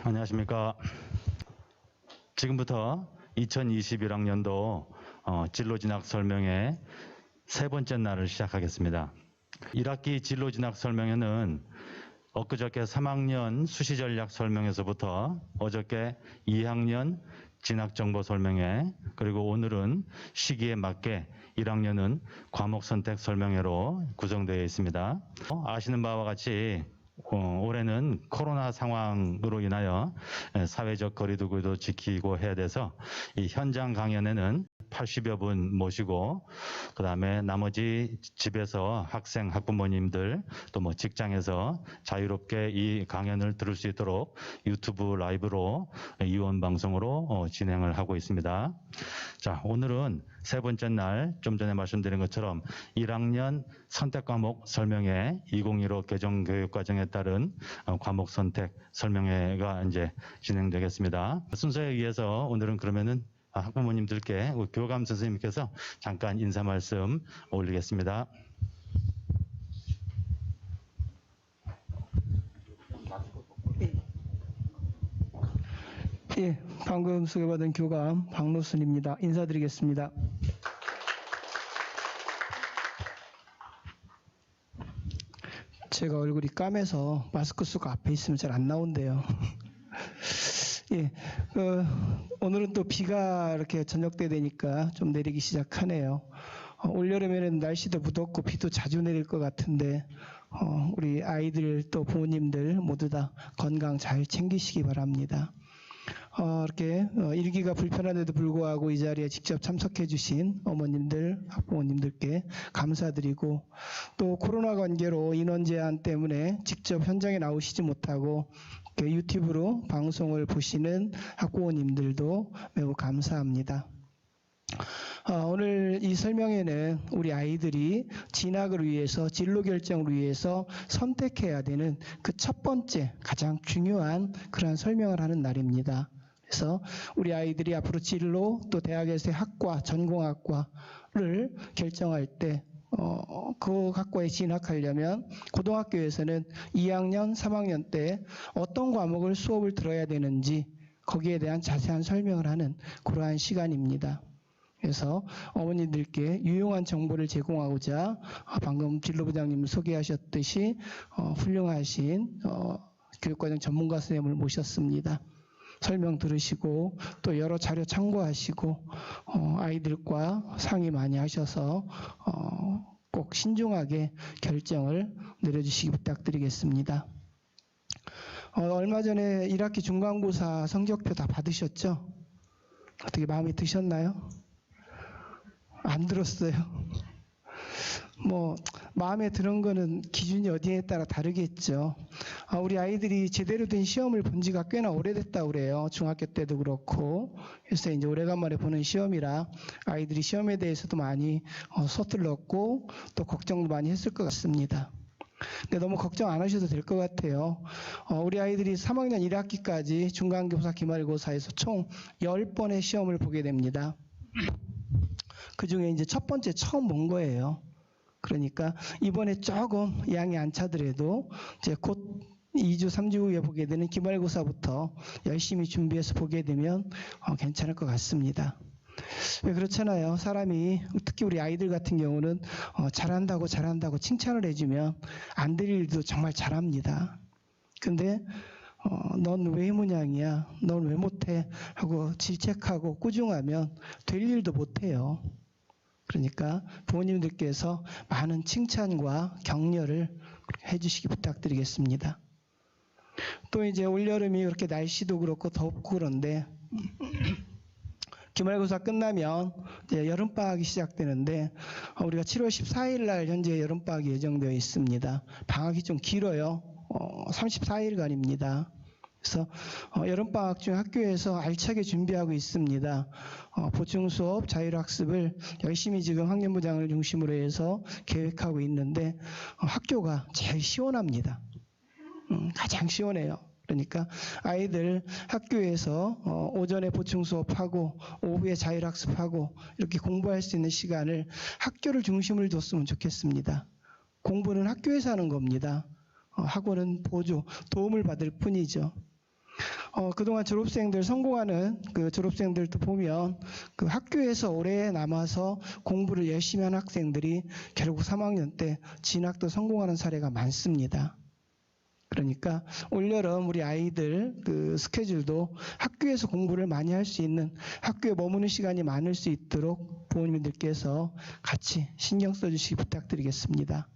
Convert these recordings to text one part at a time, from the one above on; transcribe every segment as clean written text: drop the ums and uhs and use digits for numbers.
안녕하십니까. 지금부터 2021학년도 진로 진학 설명회 세 번째 날을 시작하겠습니다. 1학기 진로 진학 설명회는 엊그저께 3학년 수시 전략 설명회서부터 어저께 2학년 진학 정보 설명회, 그리고 오늘은 시기에 맞게 1학년은 과목 선택 설명회로 구성되어 있습니다. 아시는 바와 같이 올해는 코로나 상황으로 인하여 사회적 거리두기도 지키고 해야 돼서 이 현장 강연에는 80여 분 모시고, 그 다음에 나머지 집에서 학생, 학부모님들, 또 뭐 직장에서 자유롭게 이 강연을 들을 수 있도록 유튜브 라이브로 이원 방송으로 진행을 하고 있습니다. 자, 오늘은 세 번째 날, 좀 전에 말씀드린 것처럼 1학년 선택 과목 설명회 2015 개정 교육과정에 따른 과목 선택 설명회가 이제 진행되겠습니다. 순서에 의해서 오늘은 그러면은 학부모님들께 교감 선생님께서 잠깐 인사 말씀 올리겠습니다. 예, 방금 소개받은 교감 박노순입니다. 인사드리겠습니다. 제가 얼굴이 까매서 마스크 쓰고 앞에 있으면 잘 안 나온대요. 예, 오늘은 또 비가 이렇게 저녁 때 되니까 좀 내리기 시작하네요. 올여름에는 날씨도 무덥고 비도 자주 내릴 것 같은데 우리 아이들 또 부모님들 모두 다 건강 잘 챙기시기 바랍니다. 이렇게 일기가 불편한데도 불구하고 이 자리에 직접 참석해 주신 어머님들, 학부모님들께 감사드리고, 또 코로나 관계로 인원 제한 때문에 직접 현장에 나오시지 못하고 유튜브로 방송을 보시는 학부모님들도 매우 감사합니다. 오늘 이 설명회는 우리 아이들이 진학을 위해서, 진로 결정을 위해서 선택해야 되는 그 첫 번째 가장 중요한 그러한 설명을 하는 날입니다. 그래서 우리 아이들이 앞으로 진로, 또 대학에서의 학과, 전공학과를 결정할 때 그 학과에 진학하려면 고등학교에서는 2학년, 3학년 때 어떤 과목을 수업을 들어야 되는지 거기에 대한 자세한 설명을 하는 그러한 시간입니다. 그래서 어머니들께 유용한 정보를 제공하고자 방금 진로부장님 소개하셨듯이 훌륭하신 교육과정 전문가 선생님을 모셨습니다. 설명 들으시고 또 여러 자료 참고하시고 아이들과 상의 많이 하셔서 꼭 신중하게 결정을 내려주시기 부탁드리겠습니다. 얼마 전에 1학기 중간고사 성적표 다 받으셨죠? 어떻게 마음에 드셨나요? 안 들었어요. 마음에 드는 거는 기준이 어디에 따라 다르겠죠. 우리 아이들이 제대로 된 시험을 본 지가 꽤나 오래됐다고 그래요. 중학교 때도 그렇고. 그래서 이제 오래간만에 보는 시험이라 아이들이 시험에 대해서도 많이 서툴렀고 또 걱정도 많이 했을 것 같습니다. 근데 너무 걱정 안 하셔도 될 것 같아요. 우리 아이들이 3학년 1학기까지 중간고사, 기말고사에서 총 10번의 시험을 보게 됩니다. 그 중에 이제 첫 번째 처음 본 거예요. 그러니까 이번에 조금 양이 안 차더라도 이제 곧 2주, 3주 후에 보게 되는 기말고사부터 열심히 준비해서 보게 되면 괜찮을 것 같습니다. 왜 그렇잖아요. 사람이, 특히 우리 아이들 같은 경우는 잘한다고 칭찬을 해주면 안 될 일도 정말 잘합니다. 근데 넌 왜 모양이야? 넌 왜 못해? 하고 질책하고 꾸중하면 될 일도 못해요. 그러니까 부모님들께서 많은 칭찬과 격려를 해주시기 부탁드리겠습니다. 또 이제 올여름이 그렇게 날씨도 그렇고 덥고 그런데 기말고사 끝나면 이제 여름방학이 시작되는데 우리가 7월 14일 날 현재 여름방학이 예정되어 있습니다. 방학이 좀 길어요. 34일간입니다. 그래서 여름방학 중 학교에서 알차게 준비하고 있습니다. 보충수업, 자율학습을 열심히 지금 학년부장을 중심으로 해서 계획하고 있는데 학교가 제일 시원합니다. 가장 시원해요. 그러니까 아이들 학교에서 오전에 보충수업하고 오후에 자율학습하고 이렇게 공부할 수 있는 시간을 학교를 중심으로 뒀으면 좋겠습니다. 공부는 학교에서 하는 겁니다. 학원은 보조, 도움을 받을 뿐이죠. 그동안 졸업생들 성공하는 그 졸업생들도 보면 그 학교에서 오래 남아서 공부를 열심히 한 학생들이 결국 3학년 때 진학도 성공하는 사례가 많습니다. 그러니까 올여름 우리 아이들 그 스케줄도 학교에서 공부를 많이 할 수 있는, 학교에 머무는 시간이 많을 수 있도록 부모님들께서 같이 신경 써주시기 부탁드리겠습니다.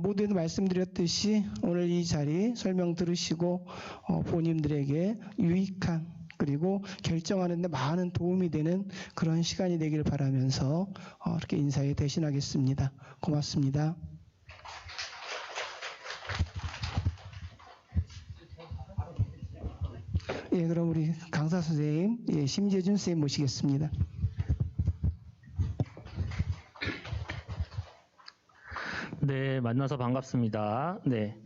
모두에도 말씀드렸듯이 오늘 이 자리 설명 들으시고 부모님들에게 유익한, 그리고 결정하는 데 많은 도움이 되는 그런 시간이 되길 바라면서 이렇게 인사에 대신하겠습니다. 고맙습니다. 예, 그럼 우리 강사 선생님, 심재준 선생님 모시겠습니다. 네, 만나서 반갑습니다. 네,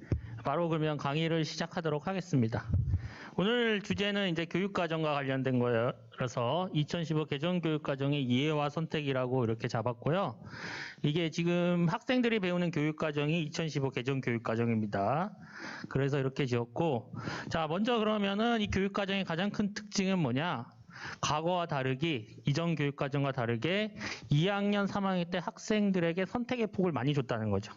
바로 그러면 강의를 시작하도록 하겠습니다. 오늘 주제는 이제 교육과정과 관련된 거라서 2015 개정교육과정의 이해와 선택이라고 이렇게 잡았고요. 이게 지금 학생들이 배우는 교육과정이 2015 개정교육과정입니다. 그래서 이렇게 지었고, 자, 먼저 그러면은 이 교육과정의 가장 큰 특징은 뭐냐? 과거와 다르게, 이전 교육과정과 다르게 2학년, 3학년 때 학생들에게 선택의 폭을 많이 줬다는 거죠.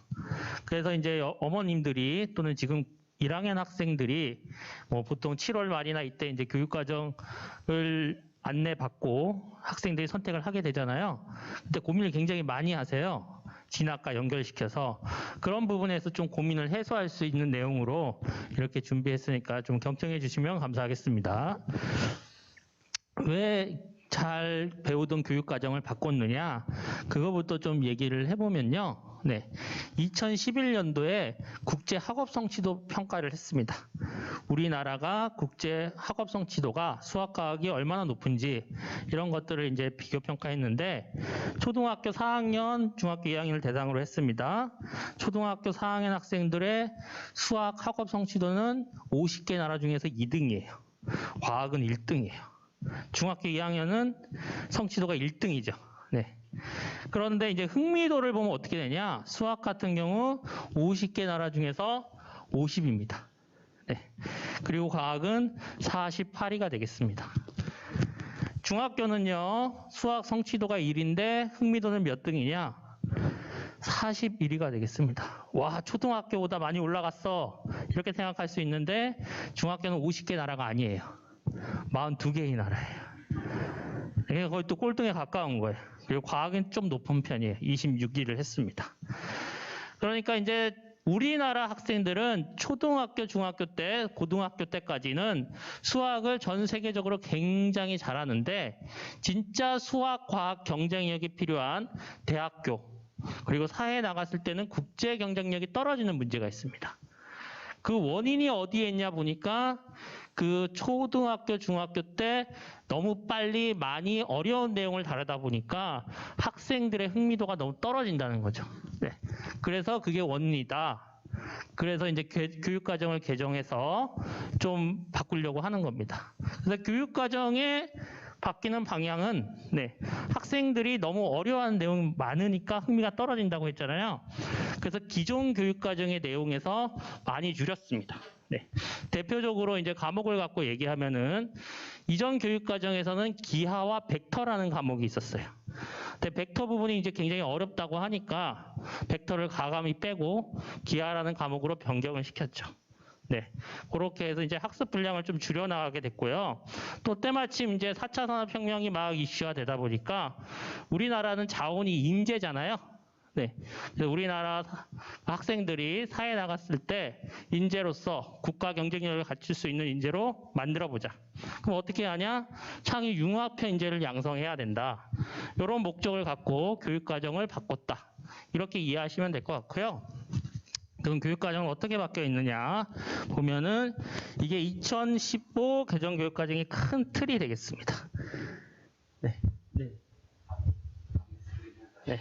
그래서 이제 어머님들이 또는 지금 1학년 학생들이 뭐 보통 7월 말이나 이때 이제 교육과정을 안내받고 학생들이 선택을 하게 되잖아요. 그때 고민을 굉장히 많이 하세요. 진학과 연결시켜서. 그런 부분에서 좀 고민을 해소할 수 있는 내용으로 이렇게 준비했으니까 좀 경청해 주시면 감사하겠습니다. 왜 잘 배우던 교육과정을 바꿨느냐? 그거부터 좀 얘기를 해보면요. 네, 2011년도에 국제 학업 성취도 평가를 했습니다. 우리나라가 국제 학업 성취도가 수학과학이 얼마나 높은지 이런 것들을 이제 비교 평가했는데, 초등학교 4학년, 중학교 2학년을 대상으로 했습니다. 초등학교 4학년 학생들의 수학 학업 성취도는 50개 나라 중에서 2등이에요. 과학은 1등이에요. 중학교 2학년은 성취도가 1등이죠. 네. 그런데 이제 흥미도를 보면 어떻게 되냐? 수학 같은 경우 50개 나라 중에서 50입니다. 네. 그리고 과학은 48위가 되겠습니다. 중학교는요, 수학 성취도가 1인데 흥미도는 몇 등이냐? 41위가 되겠습니다. 와, 초등학교보다 많이 올라갔어. 이렇게 생각할 수 있는데 중학교는 50개 나라가 아니에요. 42개의 나라예요. 이게 거의 또 꼴등에 가까운 거예요. 그리고 과학은 좀 높은 편이에요. 26위를 했습니다. 그러니까 이제 우리나라 학생들은 초등학교, 중학교 때, 고등학교 때까지는 수학을 전 세계적으로 굉장히 잘하는데, 진짜 수학, 과학 경쟁력이 필요한 대학교, 그리고 사회에 나갔을 때는 국제 경쟁력이 떨어지는 문제가 있습니다. 그 원인이 어디에 있냐 보니까 그 초등학교, 중학교 때 너무 빨리 많이 어려운 내용을 다루다 보니까 학생들의 흥미도가 너무 떨어진다는 거죠. 네. 그래서 그게 원인이다. 그래서 이제 교육과정을 개정해서 좀 바꾸려고 하는 겁니다. 그래서 교육과정의 바뀌는 방향은, 네, 학생들이 너무 어려워하는 내용이 많으니까 흥미가 떨어진다고 했잖아요. 그래서 기존 교육과정의 내용에서 많이 줄였습니다. 네. 대표적으로 이제 과목을 갖고 얘기하면은, 이전 교육과정에서는 기하와 벡터라는 과목이 있었어요. 근데 벡터 부분이 이제 굉장히 어렵다고 하니까 벡터를 과감히 빼고 기하라는 과목으로 변경을 시켰죠. 네, 그렇게 해서 이제 학습 분량을 좀 줄여나가게 됐고요. 또 때마침 이제 4차 산업혁명이 막 이슈화 되다 보니까 우리나라는 자원이 인재잖아요. 네, 그래서 우리나라 학생들이 사회에 나갔을 때 인재로서 국가 경쟁력을 갖출 수 있는 인재로 만들어보자. 그럼 어떻게 하냐? 창의 융합형 인재를 양성해야 된다. 이런 목적을 갖고 교육과정을 바꿨다. 이렇게 이해하시면 될 것 같고요. 그럼 교육과정은 어떻게 바뀌어 있느냐 보면은 이게 2015 개정교육과정의 큰 틀이 되겠습니다. 네. 네. 네.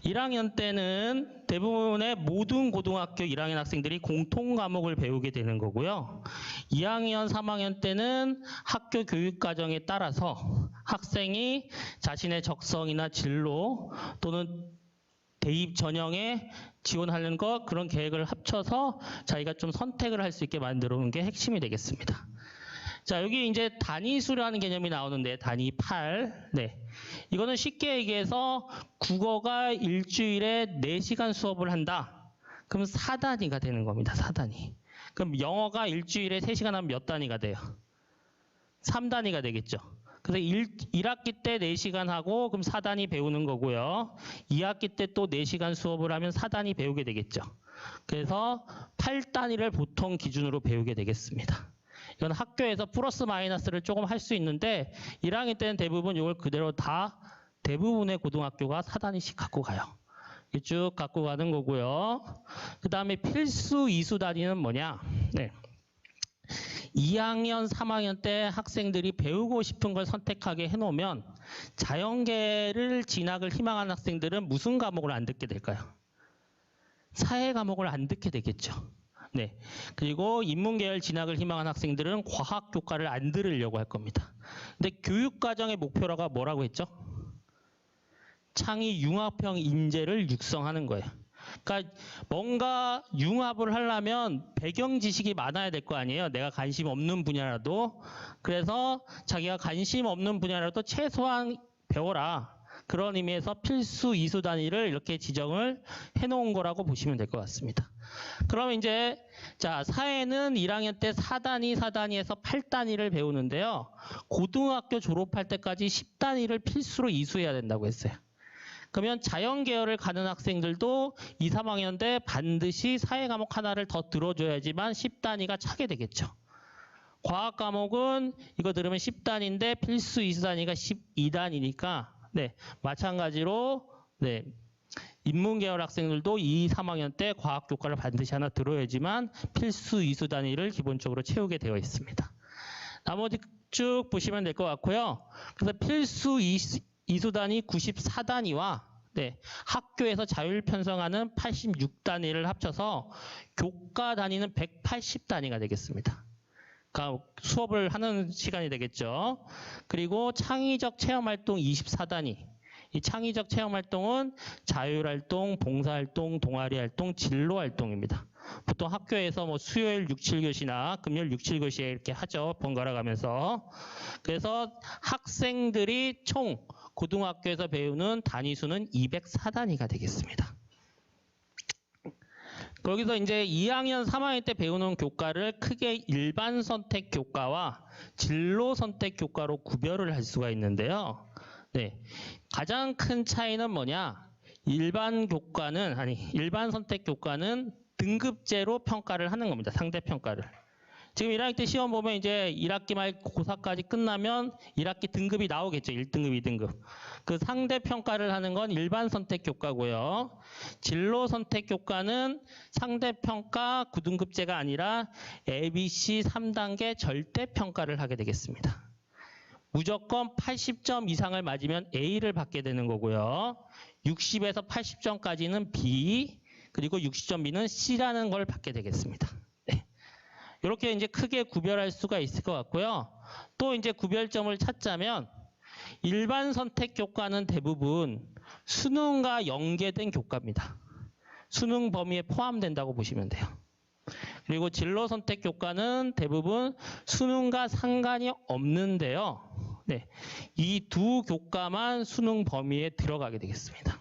1학년 때는 대부분의 모든 고등학교 1학년 학생들이 공통 과목을 배우게 되는 거고요. 2학년, 3학년 때는 학교 교육과정에 따라서 학생이 자신의 적성이나 진로 또는 대입 전형에 지원하는 것 그런 계획을 합쳐서 자기가 좀 선택을 할 수 있게 만들어 놓은 게 핵심이 되겠습니다. 자, 여기 이제 단위수라는 개념이 나오는데 단위 8. 네. 이거는 쉽게 얘기해서 국어가 일주일에 4시간 수업을 한다. 그럼 4단위가 되는 겁니다. 4단위. 그럼 영어가 일주일에 3시간 하면 몇 단위가 돼요? 3단위가 되겠죠. 그래서 1학기 때 4시간 하고 그럼 4단위 배우는 거고요. 2학기 때 또 4시간 수업을 하면 4단위 배우게 되겠죠. 그래서 8단위를 보통 기준으로 배우게 되겠습니다. 이건 학교에서 플러스 마이너스를 조금 할 수 있는데 1학년 때는 대부분 이걸 그대로 다 대부분의 고등학교가 4단위씩 갖고 가요. 쭉 갖고 가는 거고요. 그 다음에 필수 이수 단위는 뭐냐? 네. 2학년, 3학년 때 학생들이 배우고 싶은 걸 선택하게 해놓으면 자연계를 진학을 희망하는 학생들은 무슨 과목을 안 듣게 될까요? 사회 과목을 안 듣게 되겠죠. 네. 그리고 인문계열 진학을 희망하는 학생들은 과학 교과를 안 들으려고 할 겁니다. 근데 교육과정의 목표라가 뭐라고 했죠? 창의 융합형 인재를 육성하는 거예요. 그러니까 뭔가 융합을 하려면 배경 지식이 많아야 될 거 아니에요. 내가 관심 없는 분야라도. 그래서 자기가 관심 없는 분야라도 최소한 배워라. 그런 의미에서 필수 이수 단위를 이렇게 지정을 해놓은 거라고 보시면 될 것 같습니다. 그럼 이제 자 사회는 1학년 때 4단위에서 8단위를 배우는데요. 고등학교 졸업할 때까지 10단위를 필수로 이수해야 된다고 했어요. 그러면 자연계열을 가는 학생들도 2, 3학년 때 반드시 사회 과목 하나를 더 들어줘야지만 10단위가 차게 되겠죠. 과학 과목은 이거 들으면 10단위인데 필수 이수 단위가 12단위니까 네, 마찬가지로 네, 인문계열 학생들도 2, 3학년 때 과학 교과를 반드시 하나 들어야지만 필수 이수 단위를 기본적으로 채우게 되어 있습니다. 나머지 쭉 보시면 될 것 같고요. 그래서 필수 이수 단위 94단위와 네, 학교에서 자율 편성하는 86단위를 합쳐서 교과 단위는 180단위가 되겠습니다. 그러니까 수업을 하는 시간이 되겠죠. 그리고 창의적 체험활동 24단위. 이 창의적 체험활동은 자율활동, 봉사활동, 동아리활동, 진로활동입니다. 보통 학교에서 뭐 수요일 6, 7교시나 금요일 6, 7교시에 이렇게 하죠. 번갈아 가면서. 그래서 학생들이 총 고등학교에서 배우는 단위수는 204단위가 되겠습니다. 거기서 이제 2학년, 3학년 때 배우는 교과를 크게 일반 선택 교과와 진로 선택 교과로 구별을 할 수가 있는데요. 네. 가장 큰 차이는 뭐냐? 일반 선택 교과는 등급제로 평가를 하는 겁니다. 상대 평가를. 지금 1학기 때 시험 보면 이제 1학기 말 고사까지 끝나면 1학기 등급이 나오겠죠. 1등급, 2등급. 그 상대 평가를 하는 건 일반 선택 교과고요. 진로 선택 교과는 상대 평가 9등급제가 아니라 ABC 3단계 절대 평가를 하게 되겠습니다. 무조건 80점 이상을 맞으면 A를 받게 되는 거고요. 60에서 80점까지는 B, 그리고 60점 B는 C라는 걸 받게 되겠습니다. 이렇게 이제 크게 구별할 수가 있을 것 같고요. 또 이제 구별점을 찾자면 일반 선택 교과는 대부분 수능과 연계된 교과입니다. 수능 범위에 포함된다고 보시면 돼요. 그리고 진로 선택 교과는 대부분 수능과 상관이 없는데요. 네, 이 두 교과만 수능 범위에 들어가게 되겠습니다.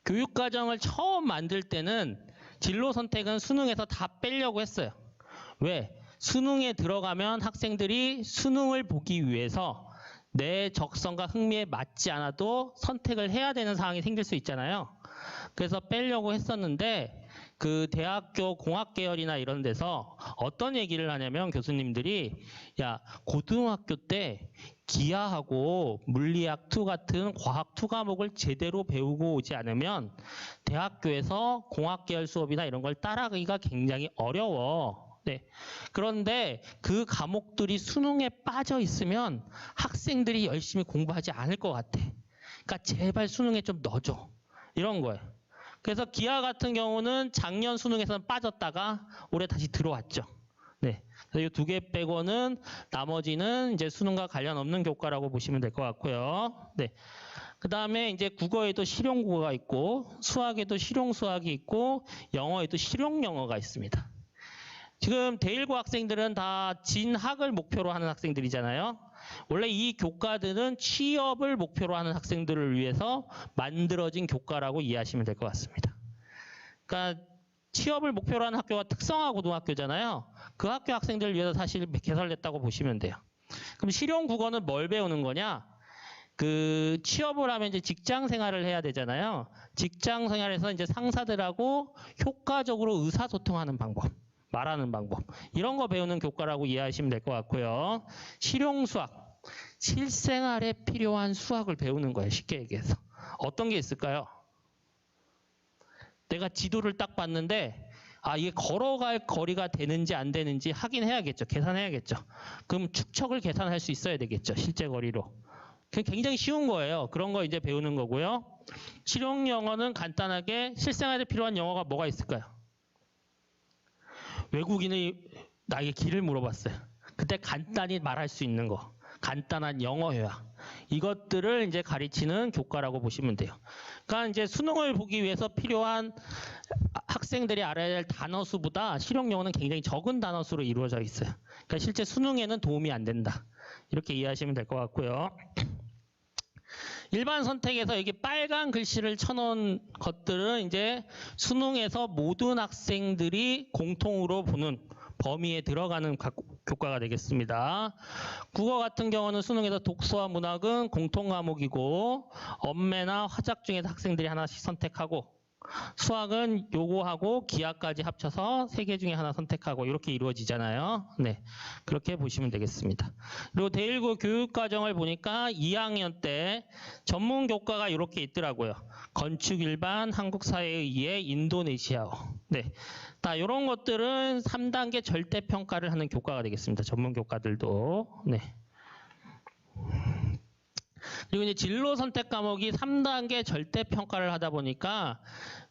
교육과정을 처음 만들 때는 진로 선택은 수능에서 다 빼려고 했어요. 왜? 수능에 들어가면 학생들이 수능을 보기 위해서 내 적성과 흥미에 맞지 않아도 선택을 해야 되는 상황이 생길 수 있잖아요. 그래서 빼려고 했었는데 그 대학교 공학계열이나 이런 데서 어떤 얘기를 하냐면 교수님들이 야 고등학교 때 기하하고 물리학 2 같은 과학 2 과목을 제대로 배우고 오지 않으면 대학교에서 공학계열 수업이나 이런 걸 따라가기가 굉장히 어려워. 네. 그런데 그 과목들이 수능에 빠져 있으면 학생들이 열심히 공부하지 않을 것 같아. 그러니까 제발 수능에 좀 넣어줘. 이런 거예요. 그래서 기하 같은 경우는 작년 수능에서는 빠졌다가 올해 다시 들어왔죠. 네. 그래서 이 두 개 빼고는 나머지는 이제 수능과 관련 없는 교과라고 보시면 될 것 같고요. 네. 그 다음에 이제 국어에도 실용 국어가 있고, 수학에도 실용 수학이 있고, 영어에도 실용 영어가 있습니다. 지금 대1고 학생들은 다 진학을 목표로 하는 학생들이잖아요. 원래 이 교과들은 취업을 목표로 하는 학생들을 위해서 만들어진 교과라고 이해하시면 될 것 같습니다. 그러니까 취업을 목표로 하는 학교가 특성화 고등학교잖아요. 그 학교 학생들을 위해서 사실 개설됐다고 보시면 돼요. 그럼 실용 국어는 뭘 배우는 거냐? 그 취업을 하면 이제 직장 생활을 해야 되잖아요. 직장 생활에서 이제 상사들하고 효과적으로 의사소통하는 방법, 말하는 방법, 이런 거 배우는 교과라고 이해하시면 될 것 같고요. 실용 수학, 실생활에 필요한 수학을 배우는 거예요. 쉽게 얘기해서. 어떤 게 있을까요? 내가 지도를 딱 봤는데 이게 걸어갈 거리가 되는지 안 되는지 확인해야겠죠. 계산해야겠죠. 그럼 축척을 계산할 수 있어야 되겠죠. 실제 거리로. 굉장히 쉬운 거예요. 그런 거 이제 배우는 거고요. 실용 영어는 간단하게 실생활에 필요한 영어가 뭐가 있을까요? 외국인이 나에게 길을 물어봤어요. 그때 간단히 말할 수 있는 거. 간단한 영어 회화. 이것들을 이제 가르치는 교과라고 보시면 돼요. 그러니까 이제 수능을 보기 위해서 필요한 학생들이 알아야 될 단어 수보다 실용 영어는 굉장히 적은 단어 수로 이루어져 있어요. 그러니까 실제 수능에는 도움이 안 된다. 이렇게 이해하시면 될 것 같고요. 일반 선택에서 여기 빨간 글씨를 쳐놓은 것들은 이제 수능에서 모든 학생들이 공통으로 보는 범위에 들어가는 교과가 되겠습니다. 국어 같은 경우는 수능에서 독서와 문학은 공통 과목이고 언매나 화작 중에서 학생들이 하나씩 선택하고 수학은 요거하고 기하까지 합쳐서 3개 중에 하나 선택하고 이렇게 이루어지잖아요. 네, 그렇게 보시면 되겠습니다. 그리고 대1고 교육과정을 보니까 2학년 때 전문 교과가 이렇게 있더라고요. 건축 일반, 한국사회에 의해 인도네시아어. 네, 다 이런 것들은 3단계 절대평가를 하는 교과가 되겠습니다. 전문 교과들도. 네. 그리고 이제 진로 선택 과목이 3단계 절대 평가를 하다 보니까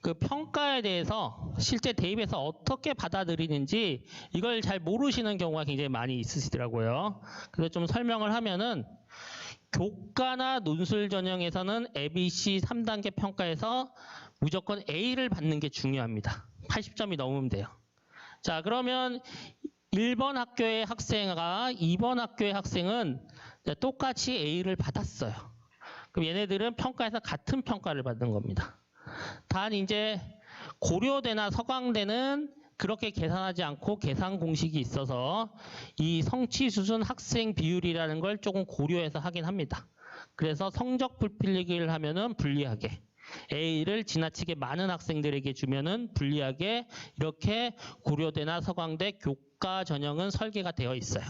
그 평가에 대해서 실제 대입에서 어떻게 받아들이는지 이걸 잘 모르시는 경우가 굉장히 많이 있으시더라고요. 그래서 좀 설명을 하면은 교과나 논술 전형에서는 ABC 3단계 평가에서 무조건 A를 받는 게 중요합니다. 80점이 넘으면 돼요. 자, 그러면 1번 학교의 학생과 2번 학교의 학생은 똑같이 A를 받았어요. 그럼 얘네들은 평가에서 같은 평가를 받는 겁니다. 단 이제 고려대나 서강대는 그렇게 계산하지 않고 계산 공식이 있어서 이 성취 수준 학생 비율이라는 걸 조금 고려해서 하긴 합니다. 그래서 성적 불필기를 하면은 불리하게 A를 지나치게 많은 학생들에게 주면은 불리하게 이렇게 고려대나 서강대 교과 전형은 설계가 되어 있어요.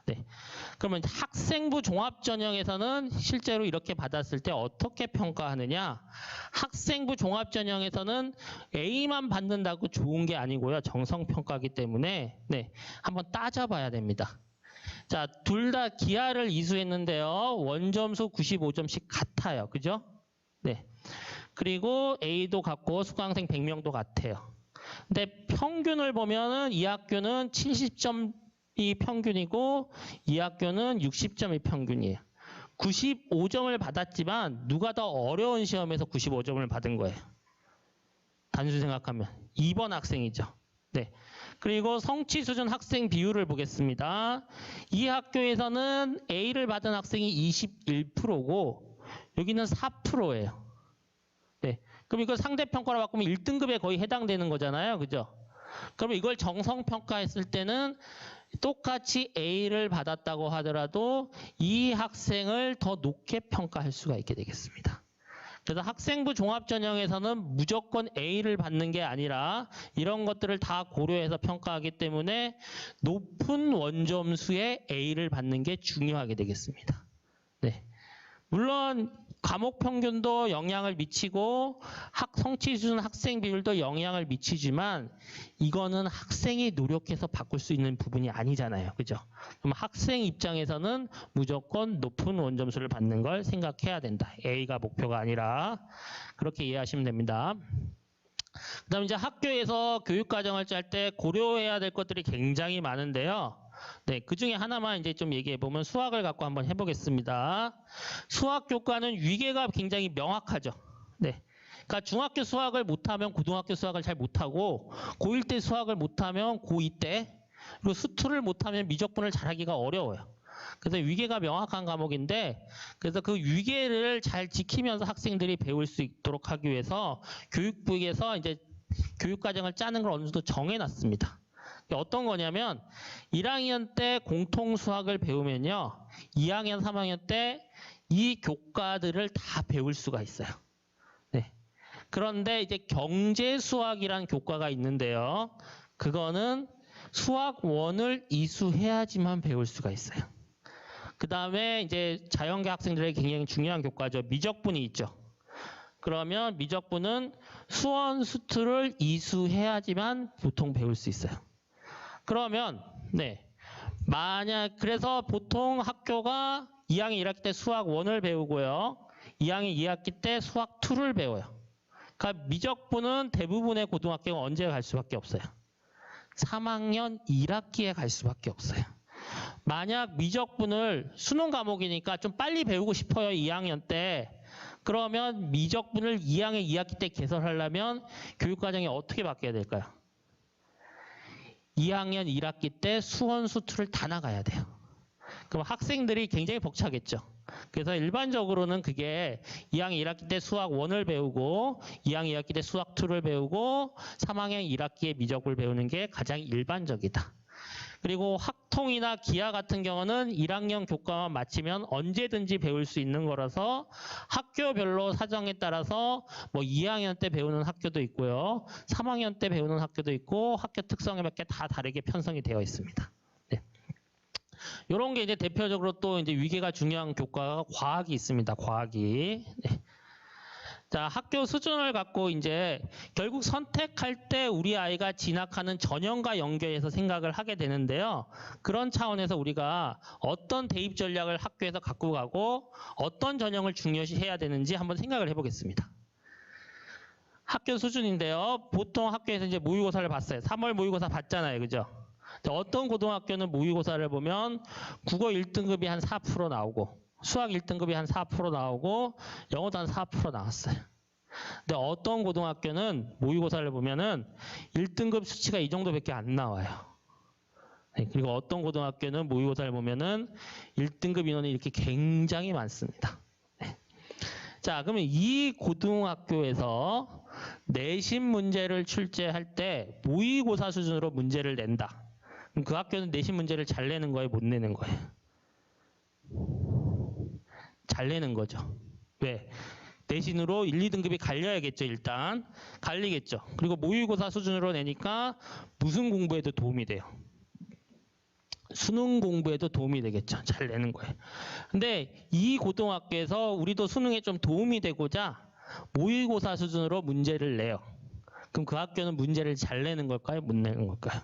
네. 그러면 학생부 종합 전형에서는 실제로 이렇게 받았을 때 어떻게 평가하느냐? 학생부 종합 전형에서는 A만 받는다고 좋은 게 아니고요. 정성 평가이기 때문에 네, 한번 따져봐야 됩니다. 자, 둘 다 기하를 이수했는데요. 원점수 95점씩 같아요. 그죠? 네. 그리고 A도 같고 수강생 100명도 같아요. 근데 평균을 보면은 이 학교는 70점이 평균이고 이 학교는 60점이 평균이에요. 95점을 받았지만 누가 더 어려운 시험에서 95점을 받은 거예요. 단순 생각하면 2번 학생이죠. 네. 그리고 성취 수준 학생 비율을 보겠습니다. 이 학교에서는 A를 받은 학생이 21%고 여기는 4%예요. 네. 그럼 이거 상대평가로 바꾸면 1등급에 거의 해당되는 거잖아요. 그죠? 그럼 이걸 정성평가했을 때는 똑같이 A를 받았다고 하더라도 이 학생을 더 높게 평가할 수가 있게 되겠습니다. 그래서 학생부 종합전형에서는 무조건 A를 받는 게 아니라 이런 것들을 다 고려해서 평가하기 때문에 높은 원점수의 A를 받는 게 중요하게 되겠습니다. 네. 물론 과목 평균도 영향을 미치고 성취 수준 학생 비율도 영향을 미치지만 이거는 학생이 노력해서 바꿀 수 있는 부분이 아니잖아요. 그죠? 그럼 학생 입장에서는 무조건 높은 원점수를 받는 걸 생각해야 된다. A가 목표가 아니라 그렇게 이해하시면 됩니다. 그다음 이제 학교에서 교육과정을 짤 때 고려해야 될 것들이 굉장히 많은데요. 네, 그 중에 하나만 이제 좀 얘기해 보면 수학을 갖고 한번 해보겠습니다. 수학 교과는 위계가 굉장히 명확하죠. 네. 그러니까 중학교 수학을 못하면 고등학교 수학을 잘 못하고 고1 때 수학을 못하면 고2 때 그리고 수투를 못하면 미적분을 잘하기가 어려워요. 그래서 위계가 명확한 과목인데 그래서 그 위계를 잘 지키면서 학생들이 배울 수 있도록 하기 위해서 교육부에서 이제 교육과정을 짜는 걸 어느 정도 정해놨습니다. 어떤 거냐면 1학년 때 공통 수학을 배우면요 2학년, 3학년 때 이 교과들을 다 배울 수가 있어요. 네. 그런데 이제 경제 수학이라는 교과가 있는데요. 그거는 수학 1을 이수해야지만 배울 수가 있어요. 그 다음에 이제 자연계 학생들에게 굉장히 중요한 교과죠. 미적분이 있죠. 그러면 미적분은 수원, 수투를 이수해야지만 보통 배울 수 있어요. 그러면 네 만약 그래서 보통 학교가 2학년 1학기 때 수학 1을 배우고요. 2학년 2학기 때 수학 2를 배워요. 그러니까 미적분은 대부분의 고등학교가 언제 갈 수밖에 없어요. 3학년 1학기에 갈 수밖에 없어요. 만약 미적분을 수능 과목이니까 좀 빨리 배우고 싶어요. 2학년 때. 그러면 미적분을 2학년 2학기 때 개설하려면 교육과정이 어떻게 바뀌어야 될까요? 2학년 1학기 때 수원, 수투를 다 나가야 돼요. 그럼 학생들이 굉장히 벅차겠죠. 그래서 일반적으로는 그게 2학년 1학기 때 수학 1을 배우고 2학년 2학기 때 수학 2를 배우고 3학년 1학기에 미적을 배우는 게 가장 일반적이다. 그리고 학통이나 기하 같은 경우는 1학년 교과만 마치면 언제든지 배울 수 있는 거라서 학교별로 사정에 따라서 뭐 2학년 때 배우는 학교도 있고요. 3학년 때 배우는 학교도 있고 학교 특성에 맞게 다 다르게 편성이 되어 있습니다. 네. 이런 게 이제 대표적으로 또 이제 위계가 중요한 교과가 과학이 있습니다. 과학이. 네. 자, 학교 수준을 갖고 이제 결국 선택할 때 우리 아이가 진학하는 전형과 연계해서 생각을 하게 되는데요. 그런 차원에서 우리가 어떤 대입 전략을 학교에서 갖고 가고 어떤 전형을 중요시해야 되는지 한번 생각을 해보겠습니다. 학교 수준인데요. 보통 학교에서 이제 모의고사를 봤어요. 3월 모의고사 봤잖아요. 그죠? 어떤 고등학교는 모의고사를 보면 국어 1등급이 한 4% 나오고 수학 1등급이 한 4% 나오고 영어도 한 4% 나왔어요. 근데 어떤 고등학교는 모의고사를 보면은 1등급 수치가 이 정도밖에 안 나와요. 네, 그리고 어떤 고등학교는 모의고사를 보면은 1등급 인원이 이렇게 굉장히 많습니다. 네. 자, 그러면 이 고등학교에서 내신 문제를 출제할 때 모의고사 수준으로 문제를 낸다. 그럼 그 학교는 내신 문제를 잘 내는 거예요? 못 내는 거예요? 잘 내는 거죠. 왜? 내신으로 1, 2등급이 갈려야겠죠. 일단 갈리겠죠. 그리고 모의고사 수준으로 내니까 무슨 공부에도 도움이 돼요. 수능 공부에도 도움이 되겠죠. 잘 내는 거예요. 근데 이 고등학교에서 우리도 수능에 좀 도움이 되고자 모의고사 수준으로 문제를 내요. 그럼 그 학교는 문제를 잘 내는 걸까요? 못 내는 걸까요?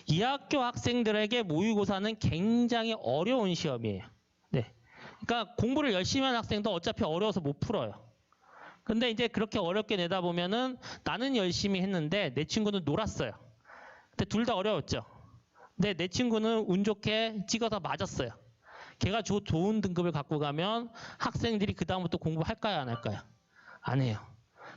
이 학교 학생들에게 모의고사는 굉장히 어려운 시험이에요. 네. 그러니까 공부를 열심히 하는 학생도 어차피 어려워서 못 풀어요. 근데 이제 그렇게 어렵게 내다 보면은 나는 열심히 했는데 내 친구는 놀았어요. 근데 둘 다 어려웠죠. 근데 내 친구는 운 좋게 찍어서 맞았어요. 걔가 좋은 등급을 갖고 가면 학생들이 그 다음부터 공부할까요? 안 할까요? 안 해요.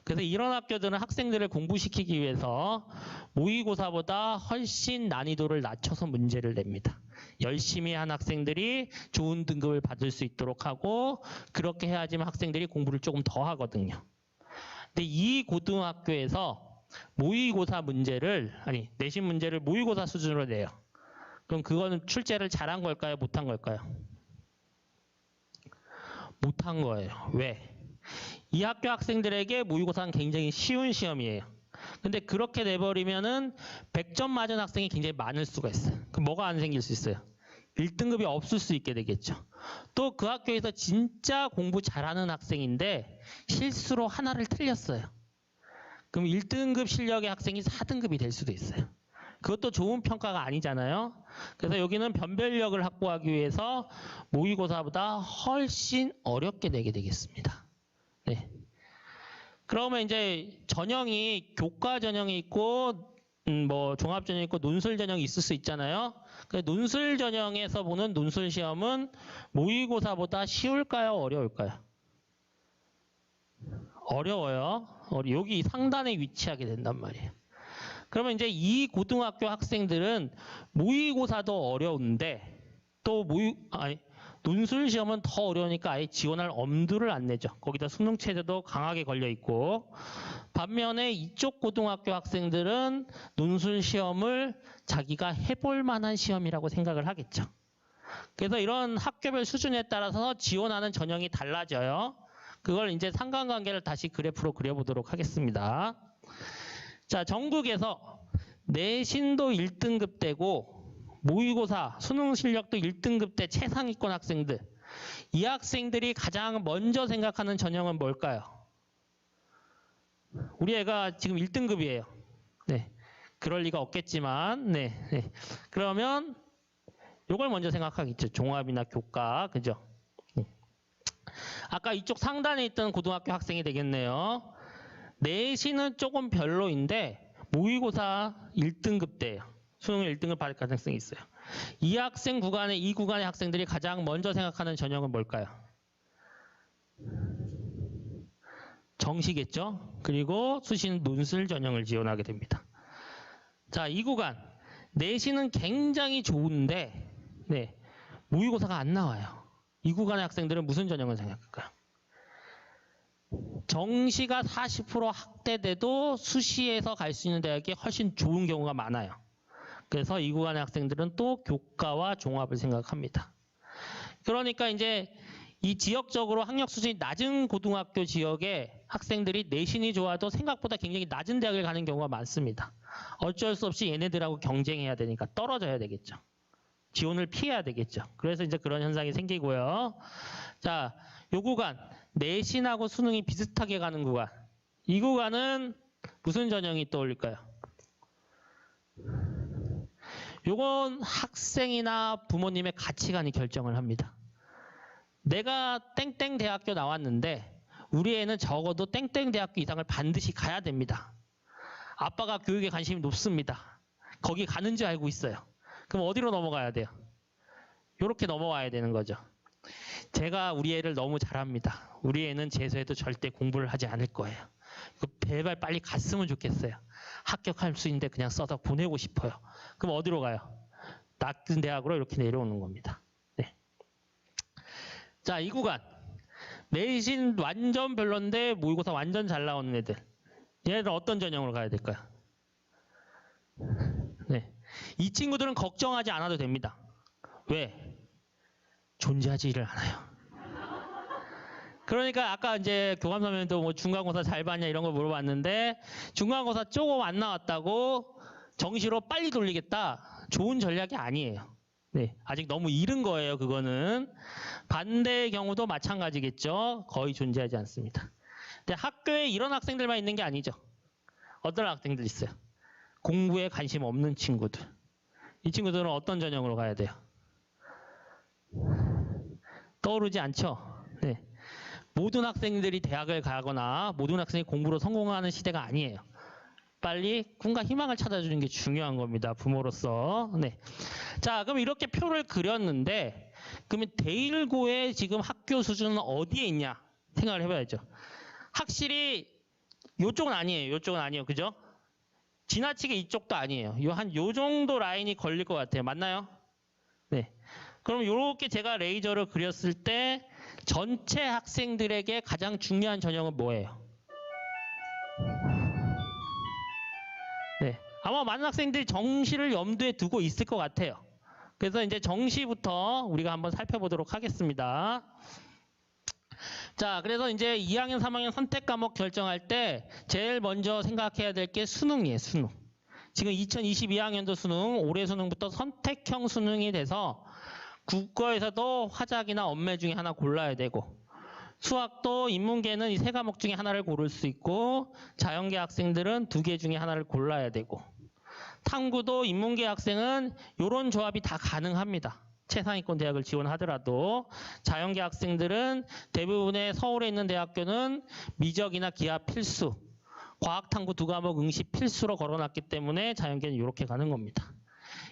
그래서 이런 학교들은 학생들을 공부시키기 위해서 모의고사보다 훨씬 난이도를 낮춰서 문제를 냅니다. 열심히 한 학생들이 좋은 등급을 받을 수 있도록 하고 그렇게 해야지만 학생들이 공부를 조금 더 하거든요. 근데 이 고등학교에서 모의고사 문제를 내신 문제를 모의고사 수준으로 내요. 그럼 그거는 출제를 잘한 걸까요? 못한 걸까요? 못한 거예요. 왜? 이 학교 학생들에게 모의고사는 굉장히 쉬운 시험이에요. 근데 그렇게 내버리면은 100점 맞은 학생이 굉장히 많을 수가 있어요. 그럼 뭐가 안 생길 수 있어요? 1등급이 없을 수 있게 되겠죠. 또 그 학교에서 진짜 공부 잘하는 학생인데 실수로 하나를 틀렸어요. 그럼 1등급 실력의 학생이 4등급이 될 수도 있어요. 그것도 좋은 평가가 아니잖아요. 그래서 여기는 변별력을 확보하기 위해서 모의고사보다 훨씬 어렵게 내게 되겠습니다. 네. 그러면 이제 전형이 교과 전형이 있고 뭐 종합 전형 있고 논술 전형이 있을 수 있잖아요. 그 논술 전형에서 보는 논술 시험은 모의고사보다 쉬울까요? 어려울까요? 어려워요. 여기 상단에 위치하게 된단 말이에요. 그러면 이제 이 고등학교 학생들은 모의고사도 어려운데 또 논술 시험은 더 어려우니까 아예 지원할 엄두를 안 내죠. 거기다 수능 체제도 강하게 걸려 있고, 반면에 이쪽 고등학교 학생들은 논술 시험을 자기가 해볼 만한 시험이라고 생각을 하겠죠. 그래서 이런 학교별 수준에 따라서 지원하는 전형이 달라져요. 그걸 이제 상관관계를 다시 그래프로 그려보도록 하겠습니다. 자, 전국에서 내신도 1등급 되고 모의고사, 수능 실력도 1등급 대 최상위권 학생들, 이 학생들이 가장 먼저 생각하는 전형은 뭘까요? 우리 애가 지금 1등급이에요. 네, 그럴 리가 없겠지만, 네. 그러면 이걸 먼저 생각하겠죠. 종합이나 교과, 그죠? 아까 이쪽 상단에 있던 고등학교 학생이 되겠네요. 내신은 조금 별로인데 모의고사 1등급 대예요. 수능 1등급 받을 가능성이 있어요. 이 구간의 학생들이 가장 먼저 생각하는 전형은 뭘까요? 정시겠죠? 그리고 수시는 논술 전형을 지원하게 됩니다. 자, 이 구간 내신은 굉장히 좋은데 모의고사가 안 나와요. 이 구간의 학생들은 무슨 전형을 생각할까요? 정시가 40% 확대돼도 수시에서 갈 수 있는 대학이 훨씬 좋은 경우가 많아요. 그래서 이 구간의 학생들은 또 교과와 종합을 생각합니다. 그러니까 이제 이 지역적으로 학력 수준이 낮은 고등학교 지역의 학생들이 내신이 좋아도 생각보다 굉장히 낮은 대학을 가는 경우가 많습니다. 어쩔 수 없이 얘네들하고 경쟁해야 되니까 떨어져야 되겠죠. 지원을 피해야 되겠죠. 그래서 이제 그런 현상이 생기고요. 자, 요 구간 내신하고 수능이 비슷하게 가는 구간. 이 구간은 무슨 전형이 떠올릴까요? 요건 학생이나 부모님의 가치관이 결정을 합니다. 내가 땡땡 대학교 나왔는데 우리 애는 적어도 땡땡 대학교 이상을 반드시 가야 됩니다. 아빠가 교육에 관심이 높습니다. 거기 가는 줄 알고 있어요. 그럼 어디로 넘어가야 돼요? 이렇게 넘어와야 되는 거죠. 제가 우리 애를 너무 잘합니다. 우리 애는 재수해도 절대 공부를 하지 않을 거예요. 제발 빨리 갔으면 좋겠어요. 합격할 수 있는데 그냥 써서 보내고 싶어요. 그럼 어디로 가요? 낮은 대학으로 이렇게 내려오는 겁니다. 네. 자, 이 구간 내신 완전 별론데 모의고사 완전 잘 나오는 애들, 얘네들은 어떤 전형으로 가야 될까요? 네. 이 친구들은 걱정하지 않아도 됩니다. 왜? 존재하지를 않아요. 그러니까 아까 이제 교감 선배님도 뭐 중간고사 잘 봤냐 이런 거 물어봤는데, 중간고사 조금 안 나왔다고 정시로 빨리 돌리겠다, 좋은 전략이 아니에요. 네, 아직 너무 이른 거예요. 그거는 반대의 경우도 마찬가지겠죠. 거의 존재하지 않습니다. 근데 학교에 이런 학생들만 있는 게 아니죠. 어떤 학생들 있어요? 공부에 관심 없는 친구들. 이 친구들은 어떤 전형으로 가야 돼요? 떠오르지 않죠. 네. 모든 학생들이 대학을 가거나 모든 학생이 공부로 성공하는 시대가 아니에요. 빨리 꿈과 희망을 찾아주는 게 중요한 겁니다. 부모로서. 네. 자, 그럼 이렇게 표를 그렸는데, 그러면 대1고의 지금 학교 수준은 어디에 있냐 생각을 해봐야죠. 확실히 이쪽은 아니에요. 이쪽은 아니에요. 그죠? 지나치게 이쪽도 아니에요. 요 정도 라인이 걸릴 것 같아요. 맞나요? 네. 그럼 이렇게 제가 레이저를 그렸을 때 전체 학생들에게 가장 중요한 전형은 뭐예요? 네. 아마 많은 학생들이 정시를 염두에 두고 있을 것 같아요. 그래서 이제 정시부터 우리가 한번 살펴보도록 하겠습니다. 자, 그래서 이제 2학년, 3학년 선택 과목 결정할 때 제일 먼저 생각해야 될 게 수능이에요. 수능. 지금 2022학년도 수능, 올해 수능부터 선택형 수능이 돼서 국어에서도 화작이나 언매 중에 하나 골라야 되고, 수학도 인문계는 이 세 과목 중에 하나를 고를 수 있고, 자연계 학생들은 2개 중에 하나를 골라야 되고, 탐구도 인문계 학생은 이런 조합이 다 가능합니다. 최상위권 대학을 지원하더라도. 자연계 학생들은 대부분의 서울에 있는 대학교는 미적이나 기하 필수, 과학 탐구 2과목 응시 필수로 걸어놨기 때문에 자연계는 이렇게 가는 겁니다.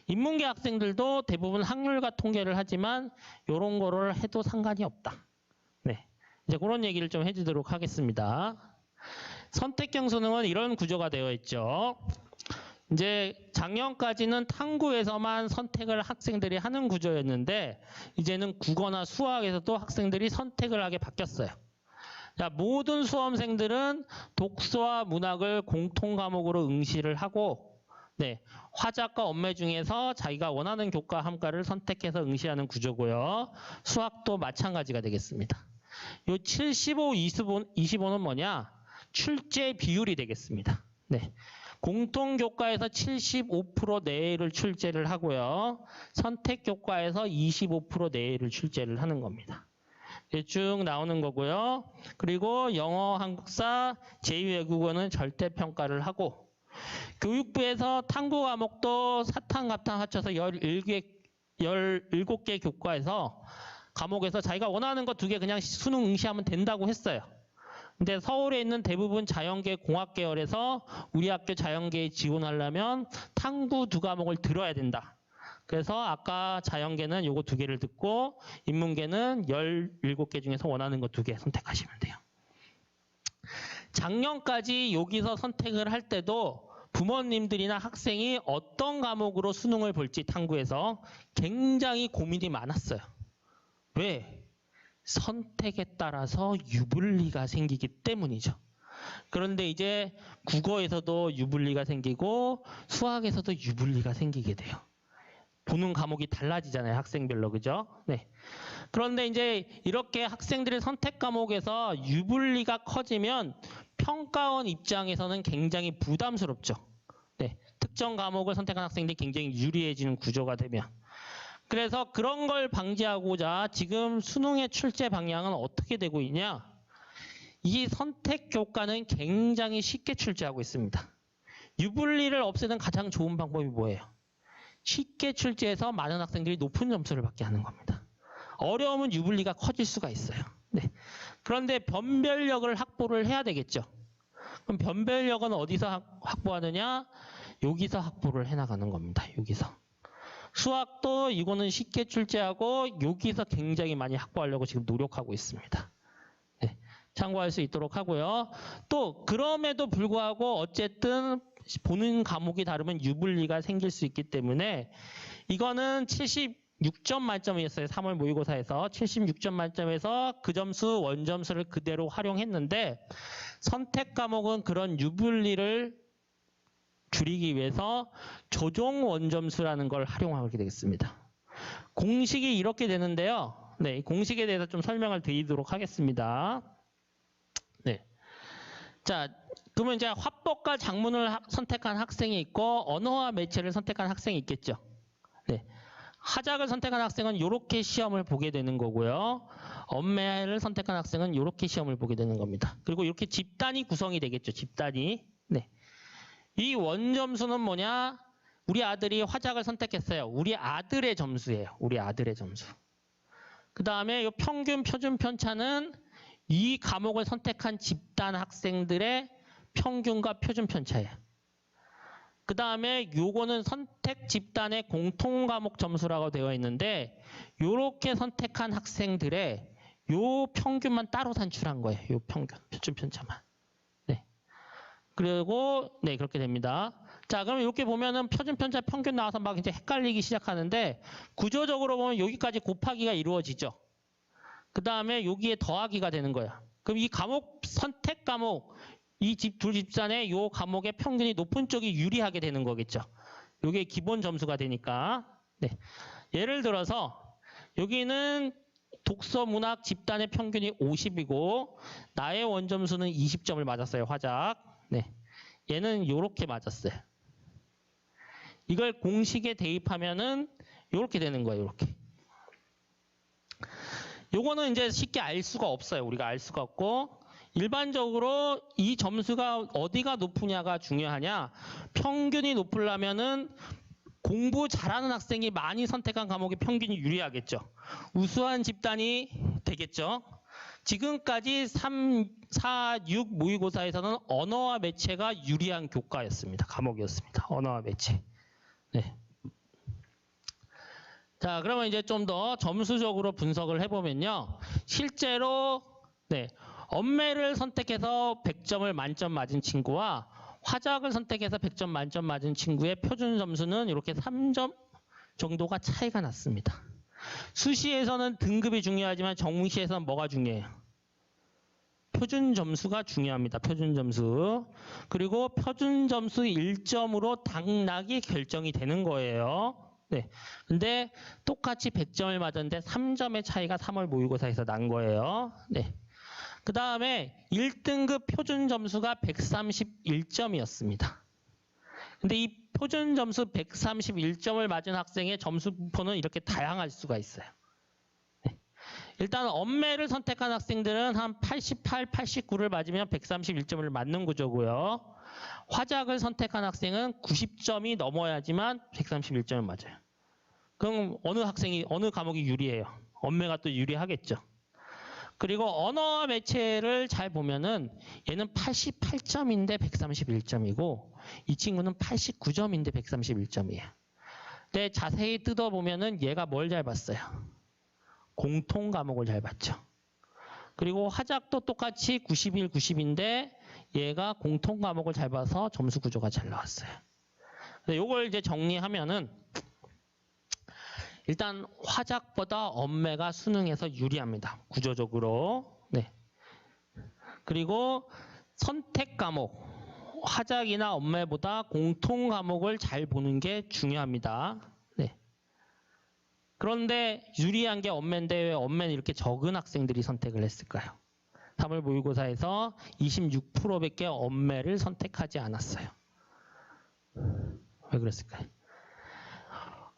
인문계 학생들도 대부분 확률과 통계를 하지만 이런 거를 해도 상관이 없다. 네, 이제 그런 얘기를 좀 해주도록 하겠습니다. 선택형 수능은 이런 구조가 되어 있죠. 이제 작년까지는 탐구에서만 선택을 학생들이 하는 구조였는데 이제는 국어나 수학에서도 학생들이 선택을 하게 바뀌었어요. 자, 모든 수험생들은 독서와 문학을 공통 과목으로 응시를 하고 네, 화작과 언매 중에서 자기가 원하는 교과 함가를 선택해서 응시하는 구조고요. 수학도 마찬가지가 되겠습니다. 요 75, 25는 뭐냐? 출제 비율이 되겠습니다. 네. 공통 교과에서 75% 내외를 출제를 하고요. 선택 교과에서 25% 내외를 출제를 하는 겁니다. 쭉 나오는 거고요. 그리고 영어, 한국사, 제2외국어는 절대 평가를 하고 교육부에서 탐구 과목도 사탐, 갑탐 합쳐서 17개 교과에서 과목에서 자기가 원하는 거 2개 그냥 수능 응시하면 된다고 했어요. 근데 서울에 있는 대부분 자연계 공학 계열에서 우리 학교 자연계에 지원하려면 탐구 2과목을 들어야 된다. 그래서 아까 자연계는 요거 2개를 듣고 인문계는 17개 중에서 원하는 거 2개 선택하시면 돼요. 작년까지 여기서 선택을 할 때도 부모님들이나 학생이 어떤 과목으로 수능을 볼지 탐구해서 굉장히 고민이 많았어요. 왜? 선택에 따라서 유불리가 생기기 때문이죠. 그런데 이제 국어에서도 유불리가 생기고 수학에서도 유불리가 생기게 돼요. 보는 과목이 달라지잖아요. 학생별로. 그죠? 네. 그런데 이제 이렇게 학생들의 선택 과목에서 유불리가 커지면 평가원 입장에서는 굉장히 부담스럽죠. 네. 특정 과목을 선택한 학생들이 굉장히 유리해지는 구조가 되면. 그래서 그런 걸 방지하고자 지금 수능의 출제 방향은 어떻게 되고 있냐? 이 선택 교과는 굉장히 쉽게 출제하고 있습니다. 유불리를 없애는 가장 좋은 방법이 뭐예요? 쉽게 출제해서 많은 학생들이 높은 점수를 받게 하는 겁니다. 어려우면 유불리가 커질 수가 있어요. 네. 그런데 변별력을 확보를 해야 되겠죠. 그럼 변별력은 어디서 확보하느냐? 여기서 확보를 해나가는 겁니다. 여기서. 수학도 이거는 쉽게 출제하고 여기서 굉장히 많이 확보하려고 지금 노력하고 있습니다. 네, 참고할 수 있도록 하고요. 또 그럼에도 불구하고 어쨌든 보는 과목이 다르면 유불리가 생길 수 있기 때문에 이거는 76점 만점이었어요. 3월 모의고사에서 76점 만점에서 그 점수 원점수를 그대로 활용했는데 선택 과목은 그런 유불리를 줄이기 위해서 조정 원점수라는 걸 활용하게 되겠습니다. 공식이 이렇게 되는데요. 네, 공식에 대해서 좀 설명을 드리도록 하겠습니다. 네. 자, 그러면 이제 화법과 작문을 선택한 학생이 있고 언어와 매체를 선택한 학생이 있겠죠. 네. 하작을 선택한 학생은 이렇게 시험을 보게 되는 거고요. 언매를 선택한 학생은 이렇게 시험을 보게 되는 겁니다. 그리고 이렇게 집단이 구성이 되겠죠. 집단이. 네. 이 원점수는 뭐냐? 우리 아들이 화작을 선택했어요. 우리 아들의 점수예요. 우리 아들의 점수. 그 다음에 이 평균 표준 편차는 이 과목을 선택한 집단 학생들의 평균과 표준 편차예요. 그 다음에 요거는 선택 집단의 공통 과목 점수라고 되어 있는데 요렇게 선택한 학생들의 요 평균만 따로 산출한 거예요. 요 평균, 표준 편차만. 그리고 네 그렇게 됩니다. 자 그럼 이렇게 보면은 표준 편차 평균 나와서 막 이제 헷갈리기 시작하는데 구조적으로 보면 여기까지 곱하기가 이루어지죠. 그 다음에 여기에 더하기가 되는 거야. 그럼 이 과목 선택 과목 이 둘 집단의 요 과목의 평균이 높은 쪽이 유리하게 되는 거겠죠. 이게 기본 점수가 되니까. 네. 예를 들어서 여기는 독서 문학 집단의 평균이 50이고 나의 원점수는 20점을 맞았어요. 화작. 네, 얘는 이렇게 맞았어요. 이걸 공식에 대입하면은 이렇게 되는 거예요. 이렇게. 요거는 이제 쉽게 알 수가 없어요. 우리가 알 수가 없고 일반적으로 이 점수가 어디가 높으냐가 중요하냐. 평균이 높으려면은 공부 잘하는 학생이 많이 선택한 과목의 평균이 유리하겠죠. 우수한 집단이 되겠죠. 지금까지 3, 4, 6 모의고사에서는 언어와 매체가 유리한 교과였습니다. 과목이었습니다. 언어와 매체. 네. 자, 그러면 이제 좀 더 점수적으로 분석을 해보면요. 실제로 네, 언매를 선택해서 100점을 만점 맞은 친구와 화작을 선택해서 100점 만점 맞은 친구의 표준 점수는 이렇게 3점 정도가 차이가 났습니다. 수시에서는 등급이 중요하지만 정시에서는 뭐가 중요해요? 표준 점수가 중요합니다. 표준 점수. 그리고 표준 점수 1점으로 당락이 결정이 되는 거예요. 네. 근데 똑같이 100점을 맞았는데 3점의 차이가 3월 모의고사에서 난 거예요. 네. 그 다음에 1등급 표준 점수가 131점이었습니다. 근데 이 표준 점수 131점을 맞은 학생의 점수표는 이렇게 다양할 수가 있어요. 네. 일단 언매를 선택한 학생들은 한 88, 89를 맞으면 131점을 맞는 구조고요. 화작을 선택한 학생은 90점이 넘어야지만 131점을 맞아요. 그럼 어느 학생이 어느 과목이 유리해요? 언매가 또 유리하겠죠. 그리고 언어와 매체를 잘 보면은 얘는 88점인데 131점이고 이 친구는 89점인데 131점이에요. 근데 자세히 뜯어보면은 얘가 뭘 잘 봤어요? 공통 과목을 잘 봤죠. 그리고 화작도 똑같이 91, 90인데 얘가 공통 과목을 잘 봐서 점수 구조가 잘 나왔어요. 요걸 이제 정리하면은 일단 화작보다 언매가 수능에서 유리합니다. 구조적으로. 네. 그리고 선택 과목, 화작이나 언매보다 공통 과목을 잘 보는 게 중요합니다. 네. 그런데 유리한 게 언매인데 왜 언매는 이렇게 적은 학생들이 선택을 했을까요? 3월 모의고사에서 26%밖에 언매를 선택하지 않았어요. 왜 그랬을까요?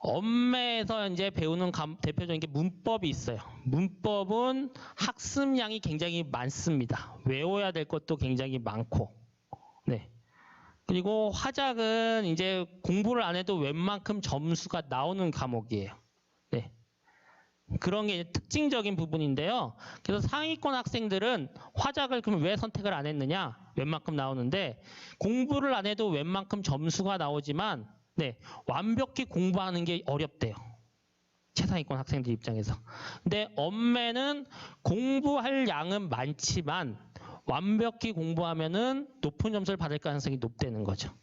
언매에서 이제 배우는 대표적인 게 문법이 있어요. 문법은 학습량이 굉장히 많습니다. 외워야 될 것도 굉장히 많고. 네. 그리고 화작은 이제 공부를 안 해도 웬만큼 점수가 나오는 과목이에요. 네. 그런 게 특징적인 부분인데요. 그래서 상위권 학생들은 화작을 그럼 왜 선택을 안 했느냐? 웬만큼 나오는데 공부를 안 해도 웬만큼 점수가 나오지만 네, 완벽히 공부하는 게 어렵대요. 최상위권 학생들 입장에서. 근데 언매는 공부할 양은 많지만 완벽히 공부하면은 높은 점수를 받을 가능성이 높다는 거죠.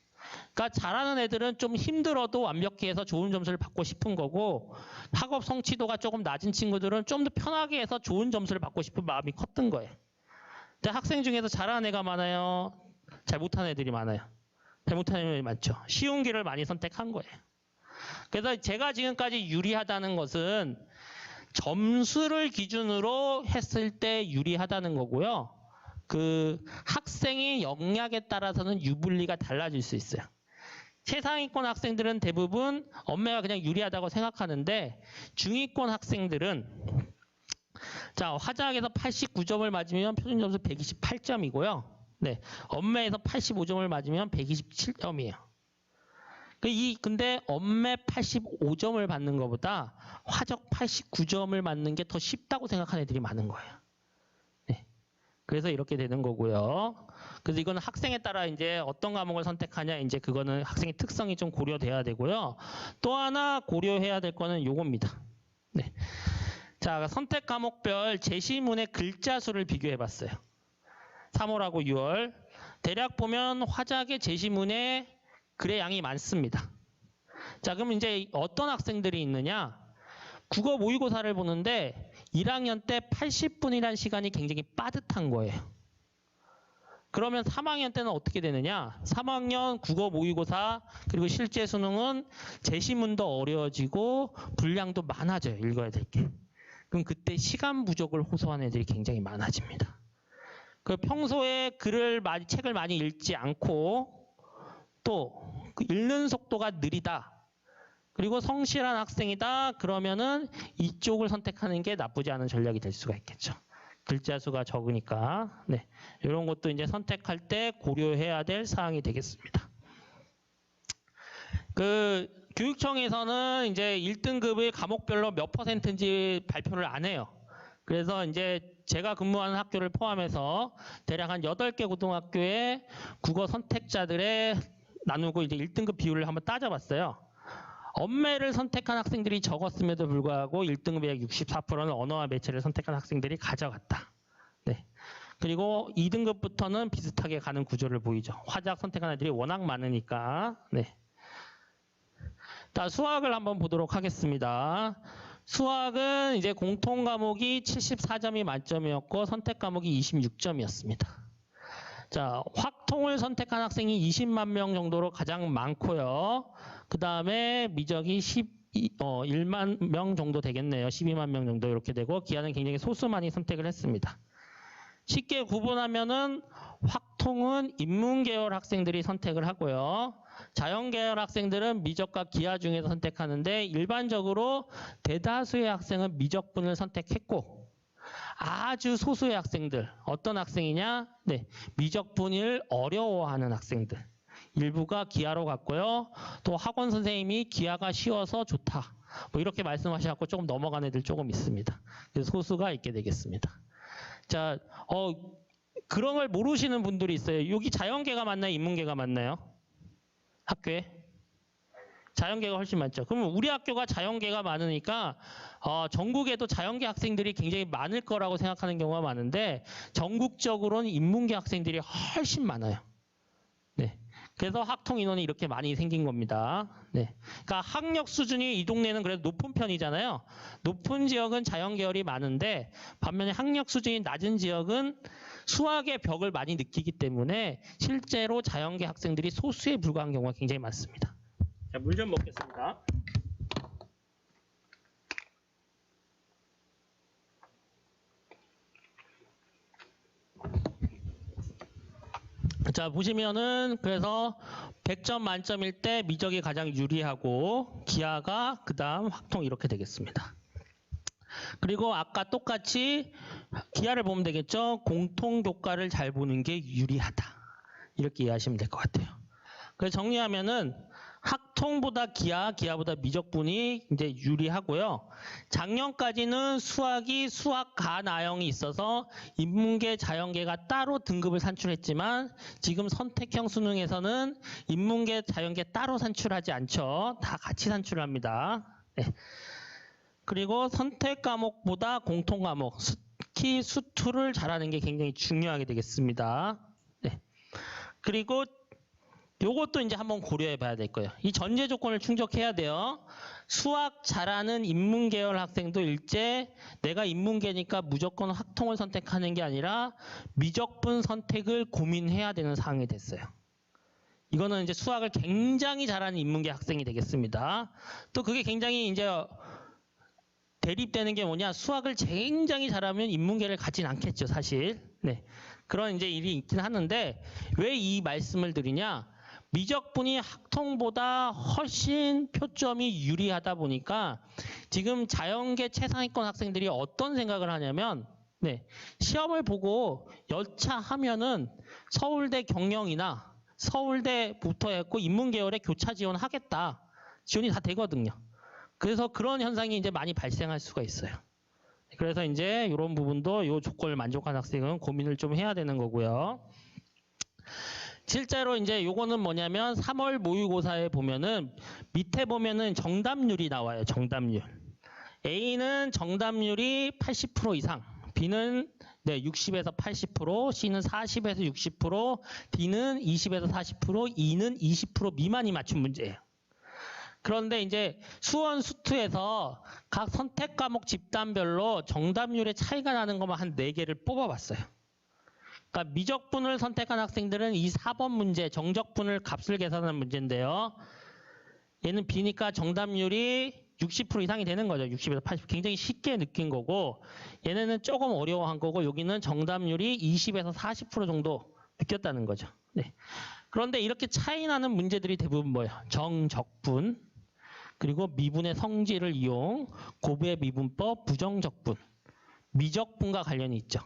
그러니까 잘하는 애들은 좀 힘들어도 완벽히 해서 좋은 점수를 받고 싶은 거고 학업 성취도가 조금 낮은 친구들은 좀 더 편하게 해서 좋은 점수를 받고 싶은 마음이 컸던 거예요. 근데 학생 중에서 잘하는 애가 많아요? 잘 못하는 애들이 많아요? 잘 못하는 애들이 많죠. 쉬운 길을 많이 선택한 거예요. 그래서 제가 지금까지 유리하다는 것은 점수를 기준으로 했을 때 유리하다는 거고요. 그 학생의 역량에 따라서는 유불리가 달라질 수 있어요. 최상위권 학생들은 대부분 언매가 그냥 유리하다고 생각하는데 중위권 학생들은 자, 화작에서 89점을 맞으면 표준 점수 128점이고요. 네, 언매에서 85점을 맞으면 127점이에요. 근데 언매 85점을 받는 것보다 화작 89점을 맞는 게 더 쉽다고 생각하는 애들이 많은 거예요. 네, 그래서 이렇게 되는 거고요. 그래서 이거는 학생에 따라 이제 어떤 과목을 선택하냐, 이제 그거는 학생의 특성이 좀 고려돼야 되고요. 또 하나 고려해야 될 거는 요겁니다. 네. 자, 선택 과목별 제시문의 글자 수를 비교해 봤어요. 3월하고 6월. 대략 보면 화작의 제시문에 글의 양이 많습니다. 자, 그럼 이제 어떤 학생들이 있느냐? 국어 모의고사를 보는데 1학년 때 80분이라는 시간이 굉장히 빠듯한 거예요. 그러면 3학년 때는 어떻게 되느냐? 3학년 국어 모의고사 그리고 실제 수능은 제시문도 어려워지고 분량도 많아져요. 읽어야 될 게. 그럼 그때 시간 부족을 호소하는 애들이 굉장히 많아집니다. 그 평소에 책을 많이 읽지 않고 또 그 읽는 속도가 느리다. 그리고 성실한 학생이다. 그러면은 이쪽을 선택하는 게 나쁘지 않은 전략이 될 수가 있겠죠. 글자 수가 적으니까. 네. 이런 것도 이제 선택할 때 고려해야 될 사항이 되겠습니다. 그 교육청에서는 이제 1등급의 과목별로 몇 %인지 발표를 안 해요. 그래서 이제 제가 근무하는 학교를 포함해서 대략 한 8개 고등학교의 국어 선택자들의 나누고 이제 1등급 비율을 한번 따져봤어요. 언매를 선택한 학생들이 적었음에도 불구하고 1등급의 64%는 언어와 매체를 선택한 학생들이 가져갔다. 네. 그리고 2등급부터는 비슷하게 가는 구조를 보이죠. 화작 선택한 애들이 워낙 많으니까. 네. 자, 수학을 한번 보도록 하겠습니다. 수학은 이제 공통 과목이 74점이 만점이었고 선택 과목이 26점이었습니다. 자, 확통을 선택한 학생이 20만 명 정도로 가장 많고요. 그 다음에 미적이 1만 명 정도 되겠네요. 12만 명 정도 이렇게 되고 기하는 굉장히 소수만이 선택을 했습니다. 쉽게 구분하면은 확통은 인문계열 학생들이 선택을 하고요. 자연계열 학생들은 미적과 기하 중에서 선택하는데 일반적으로 대다수의 학생은 미적분을 선택했고 아주 소수의 학생들, 어떤 학생이냐? 네, 미적분을 어려워하는 학생들. 일부가 기하로 갔고요. 또 학원 선생님이 기하가 쉬워서 좋다. 뭐 이렇게 말씀하셔서 조금 넘어간 애들 조금 있습니다. 그래서 소수가 있게 되겠습니다. 자, 그런 걸 모르시는 분들이 있어요. 여기 자연계가 맞나요? 인문계가 맞나요? 학교에? 자연계가 훨씬 많죠. 그러면 우리 학교가 자연계가 많으니까 전국에도 자연계 학생들이 굉장히 많을 거라고 생각하는 경우가 많은데 전국적으로는 인문계 학생들이 훨씬 많아요. 네. 그래서 학통 인원이 이렇게 많이 생긴 겁니다. 네. 그러니까 학력 수준이 이 동네는 그래도 높은 편이잖아요. 높은 지역은 자연계열이 많은데 반면에 학력 수준이 낮은 지역은 수학의 벽을 많이 느끼기 때문에 실제로 자연계 학생들이 소수에 불과한 경우가 굉장히 많습니다. 자, 물 좀 먹겠습니다. 자, 보시면은 그래서 100점 만점일 때 미적이 가장 유리하고 기하가 그다음 확통 이렇게 되겠습니다. 그리고 아까 똑같이 기하를 보면 되겠죠. 공통 교과를 잘 보는 게 유리하다. 이렇게 이해하시면 될 것 같아요. 그래서 정리하면은 학통보다 기하보다 미적분이 이제 유리하고요. 작년까지는 수학이 수학 가나형이 있어서 인문계, 자연계가 따로 등급을 산출했지만 지금 선택형 수능에서는 인문계, 자연계 따로 산출하지 않죠. 다 같이 산출합니다. 네. 그리고 선택 과목보다 공통 과목, 특히 수투를 잘하는 게 굉장히 중요하게 되겠습니다. 네. 그리고 요것도 이제 한번 고려해 봐야 될 거예요. 이 전제 조건을 충족해야 돼요. 수학 잘하는 인문계열 학생도 일제 내가 인문계니까 무조건 학통을 선택하는 게 아니라 미적분 선택을 고민해야 되는 상황이 됐어요. 이거는 이제 수학을 굉장히 잘하는 인문계 학생이 되겠습니다. 또 그게 굉장히 이제 대립되는 게 뭐냐? 수학을 굉장히 잘하면 인문계를 갖진 않겠죠, 사실. 네. 그런 이제 일이 있긴 하는데 왜 이 말씀을 드리냐? 미적분이 학통보다 훨씬 표점이 유리하다 보니까 지금 자연계 최상위권 학생들이 어떤 생각을 하냐면 네, 시험을 보고 여차하면은 서울대 경영이나 서울대부터 했고 인문계열에 교차 지원하겠다. 지원이 다 되거든요. 그래서 그런 현상이 이제 많이 발생할 수가 있어요. 그래서 이제 이런 부분도 이 조건을 만족한 학생은 고민을 좀 해야 되는 거고요. 실제로 이제 요거는 뭐냐면 3월 모의고사에 보면은 밑에 보면은 정답률이 나와요. 정답률. A는 정답률이 80% 이상, B는 60에서 80%, C는 40에서 60%, D는 20에서 40%, E는 20% 미만이 맞춘 문제예요. 그런데 이제 수원 수투에서 각 선택 과목 집단별로 정답률의 차이가 나는 것만 한 4개를 뽑아봤어요. 그러니까 미적분을 선택한 학생들은 이 4번 문제, 정적분을 값을 계산하는 문제인데요. 얘는 B니까 정답률이 60% 이상이 되는 거죠. 60에서 80. 굉장히 쉽게 느낀 거고 얘네는 조금 어려워한 거고 여기는 정답률이 20에서 40% 정도 느꼈다는 거죠. 네. 그런데 이렇게 차이 나는 문제들이 대부분 뭐예요? 정적분, 그리고 미분의 성질을 이용, 고부의 미분법, 부정적분, 미적분과 관련이 있죠.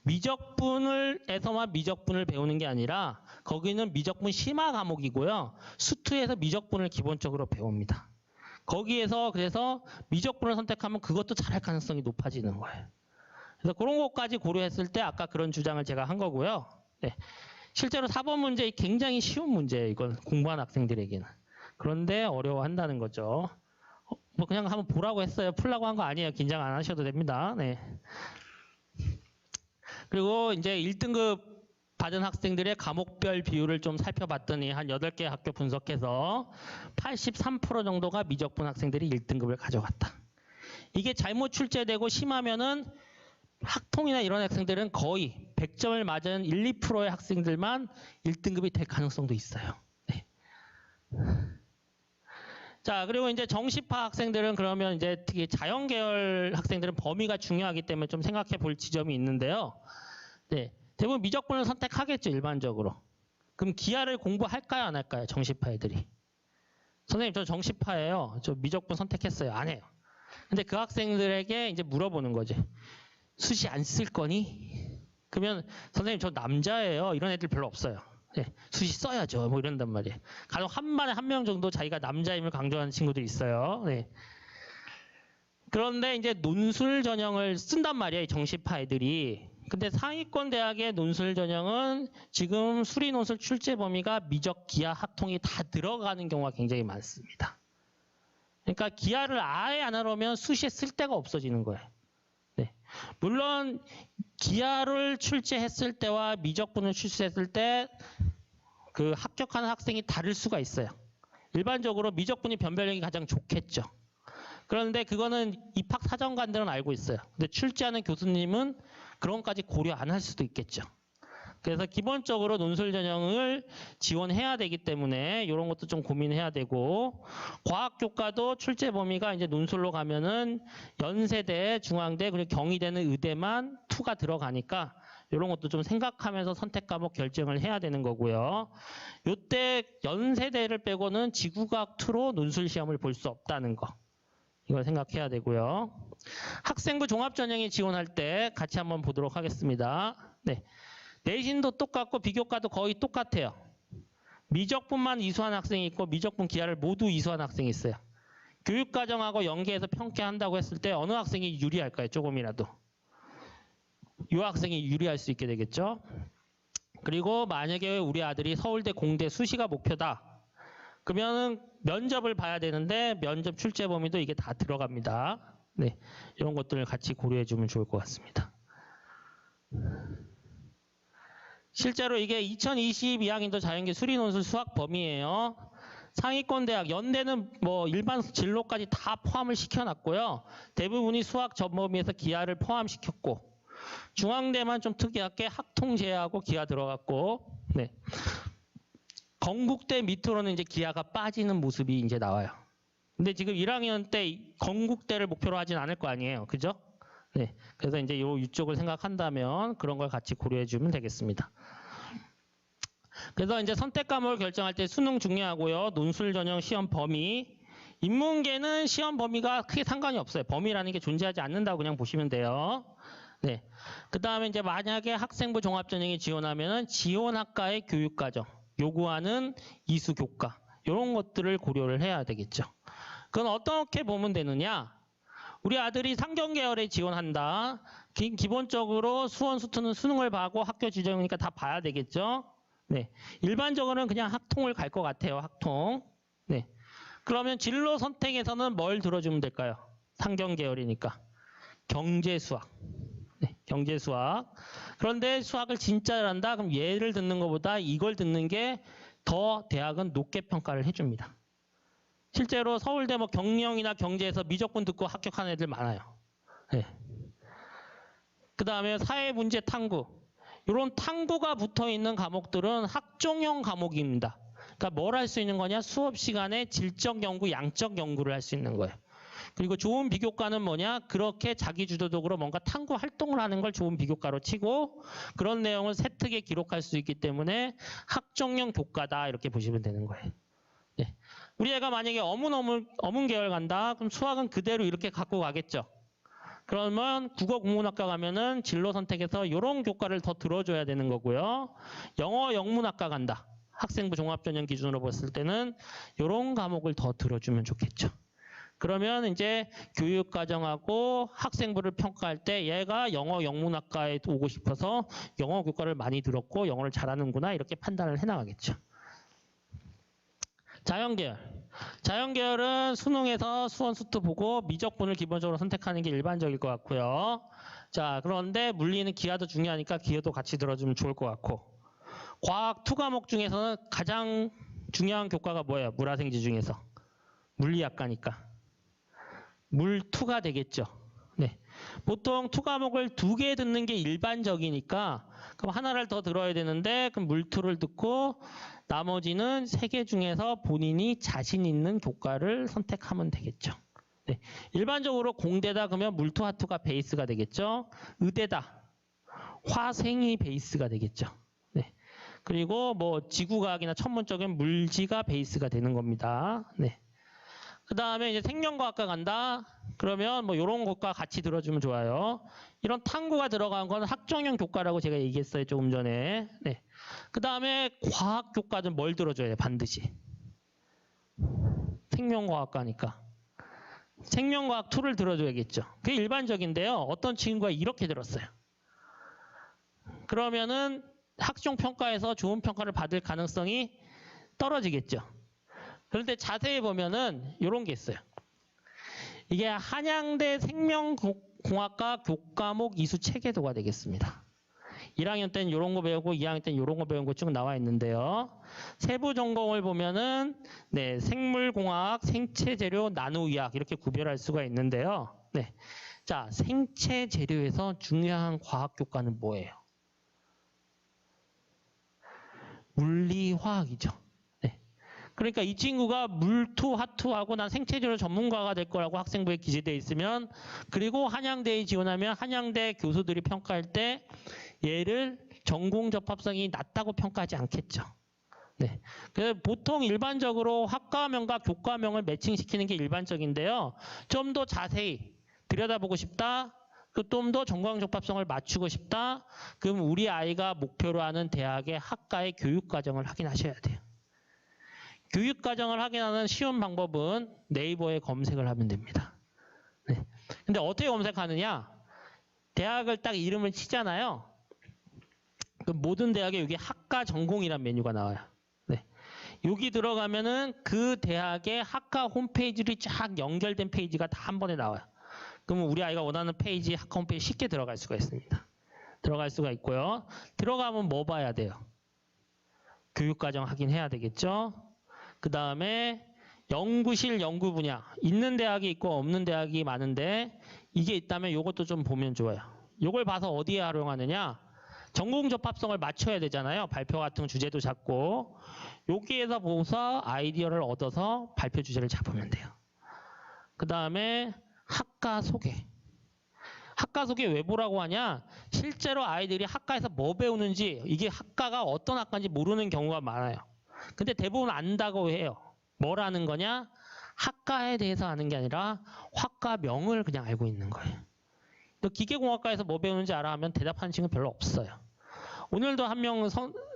미적분에서만 미적분을 배우는 게 아니라 거기는 미적분 심화 과목이고요. 수투에서 미적분을 기본적으로 배웁니다. 거기에서 그래서 미적분을 선택하면 그것도 잘할 가능성이 높아지는 거예요. 그래서 그런 것까지 고려했을 때 아까 그런 주장을 제가 한 거고요. 네. 실제로 4번 문제 굉장히 쉬운 문제예요. 이건 공부한 학생들에게는. 그런데 어려워한다는 거죠. 뭐 그냥 한번 보라고 했어요. 풀라고 한 거 아니에요. 긴장 안 하셔도 됩니다. 네. 그리고 이제 1등급 받은 학생들의 과목별 비율을 좀 살펴봤더니 한 8개 학교 분석해서 83% 정도가 미적분 학생들이 1등급을 가져갔다. 이게 잘못 출제되고 심하면은 학통이나 이런 학생들은 거의 100점을 맞은 1, 2%의 학생들만 1등급이 될 가능성도 있어요. 네. 자, 그리고 이제 정시파 학생들은 그러면 이제 특히 자연계열 학생들은 범위가 중요하기 때문에 좀 생각해 볼 지점이 있는데요. 네. 대부분 미적분을 선택하겠죠, 일반적으로. 그럼 기하를 공부할까요, 안 할까요, 정시파 애들이? 선생님, 저 정시파예요. 저 미적분 선택했어요. 안 해요. 근데 그 학생들에게 이제 물어보는 거지. 수시 안 쓸 거니? 그러면 선생님, 저 남자예요. 이런 애들 별로 없어요. 네, 수시 써야죠. 뭐 이런단 말이에요. 간혹 한 반에 한 명 정도 자기가 남자임을 강조하는 친구들이 있어요. 네. 그런데 이제 논술 전형을 쓴단 말이에요, 이 정시파 애들이. 근데 상위권 대학의 논술 전형은 지금 수리 논술 출제 범위가 미적, 기하, 학통이 다 들어가는 경우가 굉장히 많습니다. 그러니까 기하를 아예 안 하려면 수시에 쓸 데가 없어지는 거예요. 네. 물론 기하를 출제했을 때와 미적분을 출제했을 때 그 합격하는 학생이 다를 수가 있어요. 일반적으로 미적분이 변별력이 가장 좋겠죠. 그런데 그거는 입학 사정관들은 알고 있어요. 근데 출제하는 교수님은 그런 것까지 고려 안 할 수도 있겠죠. 그래서 기본적으로 논술 전형을 지원해야 되기 때문에 이런 것도 좀 고민해야 되고, 과학교과도 출제 범위가 이제 논술로 가면은 연세대, 중앙대, 그리고 경희대는 의대만 2가 들어가니까 이런 것도 좀 생각하면서 선택 과목 결정을 해야 되는 거고요. 이때 연세대를 빼고는 지구과학 2로 논술 시험을 볼 수 없다는 거. 이걸 생각해야 되고요. 학생부 종합전형에 지원할 때 같이 한번 보도록 하겠습니다. 네. 내신도 똑같고 비교과도 거의 똑같아요. 미적분만 이수한 학생이 있고 미적분 기하를 모두 이수한 학생이 있어요. 교육과정하고 연계해서 평가한다고 했을 때 어느 학생이 유리할까요? 조금이라도. 이 학생이 유리할 수 있게 되겠죠. 그리고 만약에 우리 아들이 서울대 공대 수시가 목표다. 그러면은 면접을 봐야 되는데 면접 출제 범위도 이게 다 들어갑니다. 네, 이런 것들을 같이 고려해 주면 좋을 것 같습니다. 실제로 이게 2022학년도 자연계 수리논술 수학 범위예요. 상위권 대학, 연대는 뭐 일반 진로까지 다 포함을 시켜놨고요. 대부분이 수학 전범위에서 기하를 포함시켰고, 중앙대만 좀 특이하게 학통 제외하고 기하 들어갔고, 네. 건국대 밑으로는 이제 기하가 빠지는 모습이 이제 나와요. 근데 지금 1학년 때 건국대를 목표로 하진 않을 거 아니에요. 그죠? 네. 그래서 이제 이쪽을 생각한다면 그런 걸 같이 고려해 주면 되겠습니다. 그래서 이제 선택 과목을 결정할 때 수능 중요하고요. 논술 전형 시험 범위. 인문계는 시험 범위가 크게 상관이 없어요. 범위라는 게 존재하지 않는다고 그냥 보시면 돼요. 네. 그 다음에 이제 만약에 학생부 종합전형에 지원하면은 지원학과의 교육과정, 요구하는 이수 교과, 이런 것들을 고려를 해야 되겠죠. 그건 어떻게 보면 되느냐? 우리 아들이 상경계열에 지원한다. 기본적으로 수원, 수투는 수능을 봐고 학교 지정이니까 다 봐야 되겠죠. 네. 일반적으로는 그냥 학통을 갈 것 같아요. 학통. 네. 그러면 진로 선택에서는 뭘 들어주면 될까요? 상경계열이니까. 경제수학. 네. 경제수학. 그런데 수학을 진짜 잘한다? 그럼 얘를 듣는 것보다 이걸 듣는 게 더 대학은 높게 평가를 해줍니다. 실제로 서울대 뭐 경영이나 경제에서 미적분 듣고 합격하는 애들 많아요. 네. 그 다음에 사회문제 탐구. 이런 탐구가 붙어 있는 과목들은 학종형 과목입니다. 그러니까 뭘 할 수 있는 거냐? 수업 시간에 질적 연구, 양적 연구를 할 수 있는 거예요. 그리고 좋은 비교과는 뭐냐? 그렇게 자기 주도적으로 뭔가 탐구 활동을 하는 걸 좋은 비교과로 치고, 그런 내용을 세특에 기록할 수 있기 때문에 학종형 교과다, 이렇게 보시면 되는 거예요. 네. 우리 애가 만약에 어문 계열 간다. 그럼 수학은 그대로 이렇게 갖고 가겠죠. 그러면 국어 국문학과 가면은 진로 선택에서 이런 교과를 더 들어줘야 되는 거고요. 영어 영문학과 간다. 학생부 종합전형 기준으로 봤을 때는 이런 과목을 더 들어주면 좋겠죠. 그러면 이제 교육과정하고 학생부를 평가할 때 얘가 영어 영문학과에 오고 싶어서 영어 교과를 많이 들었고 영어를 잘하는구나 이렇게 판단을 해나가겠죠. 자연계열. 자연계열은 수능에서 수원 수투 보고 미적분을 기본적으로 선택하는 게 일반적일 것 같고요. 자, 그런데 물리는 기하도 중요하니까 기하도 같이 들어주면 좋을 것 같고. 과학 투 과목 중에서는 가장 중요한 교과가 뭐예요? 물화생지 중에서. 물리학과니까. 물투가 되겠죠. 네. 보통 투 과목을 2개 듣는 게 일반적이니까 그럼 하나를 더 들어야 되는데 그럼 물투를 듣고 나머지는 3개 중에서 본인이 자신 있는 교과를 선택하면 되겠죠. 네. 일반적으로 공대다 그러면 물투 화투가 베이스가 되겠죠. 의대다. 화생이 베이스가 되겠죠. 네. 그리고 뭐 지구과학이나 천문적인 물지가 베이스가 되는 겁니다. 네. 그 다음에 이제 생명과학과 간다. 그러면 뭐 이런 것과 같이 들어주면 좋아요. 이런 탐구가 들어간 건 학종형 교과라고 제가 얘기했어요. 조금 전에. 네. 그 다음에 과학 교과는 뭘 들어줘야 돼요? 반드시. 생명과학과니까. 생명과학 2를 들어줘야겠죠. 그게 일반적인데요. 어떤 친구가 이렇게 들었어요. 그러면은 학종 평가에서 좋은 평가를 받을 가능성이 떨어지겠죠. 그런데 자세히 보면은 이런 게 있어요. 이게 한양대 생명공학과 교과목 이수 체계도가 되겠습니다. 1학년 때는 이런 거 배우고 2학년 때는 이런 거 배운 거 쭉 나와 있는데요. 세부 전공을 보면은 네, 생물공학, 생체재료, 나노의학 이렇게 구별할 수가 있는데요. 네. 자, 생체재료에서 중요한 과학 교과는 뭐예요? 물리화학이죠. 네. 그러니까 이 친구가 물투, 화투하고 난 생체재료 전문가가 될 거라고 학생부에 기재되어 있으면 그리고 한양대에 지원하면 한양대 교수들이 평가할 때 얘를 전공 접합성이 낮다고 평가하지 않겠죠. 네. 그래서 보통 일반적으로 학과명과 교과명을 매칭시키는 게 일반적인데요. 좀 더 자세히 들여다보고 싶다. 좀 더 전공 적합성을 맞추고 싶다. 그럼 우리 아이가 목표로 하는 대학의 학과의 교육과정을 확인하셔야 돼요. 교육과정을 확인하는 쉬운 방법은 네이버에 검색을 하면 됩니다. 네. 근데 어떻게 검색하느냐? 대학을 딱 이름을 치잖아요. 그 모든 대학에 여기 학과 전공이란 메뉴가 나와요. 네. 여기 들어가면은 그 대학의 학과 홈페이지를 쫙 연결된 페이지가 다 한 번에 나와요. 그러면 우리 아이가 원하는 페이지, 학과 홈페이지 쉽게 들어갈 수가 있습니다. 들어갈 수가 있고요. 들어가면 뭐 봐야 돼요? 교육과정 확인해야 되겠죠. 그 다음에 연구실 연구 분야. 있는 대학이 있고 없는 대학이 많은데 이게 있다면 이것도 좀 보면 좋아요. 이걸 봐서 어디에 활용하느냐? 전공 접합성을 맞춰야 되잖아요. 발표 같은 주제도 잡고 여기에서 보고서 아이디어를 얻어서 발표 주제를 잡으면 돼요. 그 다음에 학과 소개. 학과 소개 왜 보라고 하냐? 실제로 아이들이 학과에서 뭐 배우는지 이게 학과가 어떤 학과인지 모르는 경우가 많아요. 근데 대부분 안다고 해요. 뭐라는 거냐? 학과에 대해서 아는 게 아니라 학과명을 그냥 알고 있는 거예요. 너 기계공학과에서 뭐 배우는지 알아 하면 대답하는 친구 별로 없어요. 오늘도 한 명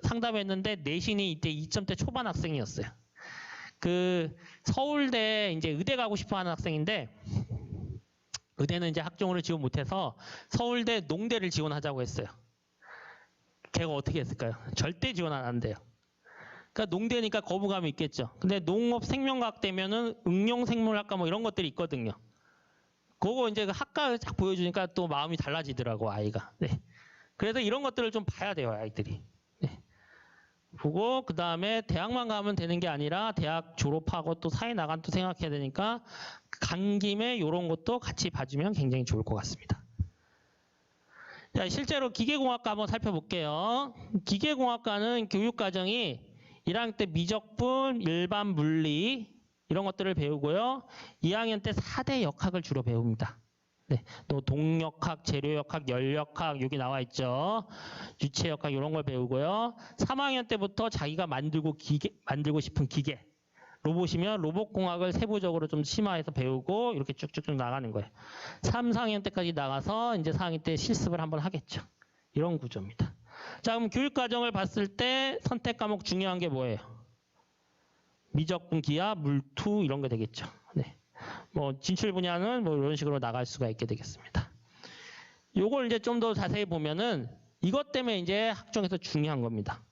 상담했는데 내신이 이때 2점대 초반 학생이었어요. 그 서울대 이제 의대 가고 싶어 하는 학생인데 의대는 이제 학종으로 지원 못해서 서울대 농대를 지원하자고 했어요. 걔가 어떻게 했을까요? 절대 지원 안 한대요. 그러니까 농대니까 거부감이 있겠죠. 근데 농업 생명과학 되면은 응용생물학과 뭐 이런 것들이 있거든요. 그거 이제 학과를 쫙 보여주니까 또 마음이 달라지더라고 아이가. 네. 그래서 이런 것들을 좀 봐야 돼요 아이들이. 네. 보고 그 다음에 대학만 가면 되는 게 아니라 대학 졸업하고 또 사회 나간 또 생각해야 되니까 간 김에 이런 것도 같이 봐주면 굉장히 좋을 것 같습니다. 자, 실제로 기계공학과 한번 살펴볼게요. 기계공학과는 교육과정이 1학년 때 미적분, 일반 물리 이런 것들을 배우고요. 2학년 때 4대 역학을 주로 배웁니다. 네, 또 동역학, 재료역학, 열역학 여기 나와 있죠. 유체역학 이런 걸 배우고요. 3학년 때부터 자기가 만들고 싶은 기계, 로봇이면 로봇공학을 세부적으로 좀 심화해서 배우고 이렇게 쭉쭉쭉 나가는 거예요. 3, 4학년 때까지 나가서 이제 4학년 때 실습을 한번 하겠죠. 이런 구조입니다. 자, 그럼 교육과정을 봤을 때 선택 과목 중요한 게 뭐예요? 미적분, 기하, 물투 이런 게 되겠죠. 네. 뭐 진출 분야는 뭐 이런 식으로 나갈 수가 있게 되겠습니다. 요걸 이제 좀 더 자세히 보면은 이것 때문에 이제 학종에서 중요한 겁니다.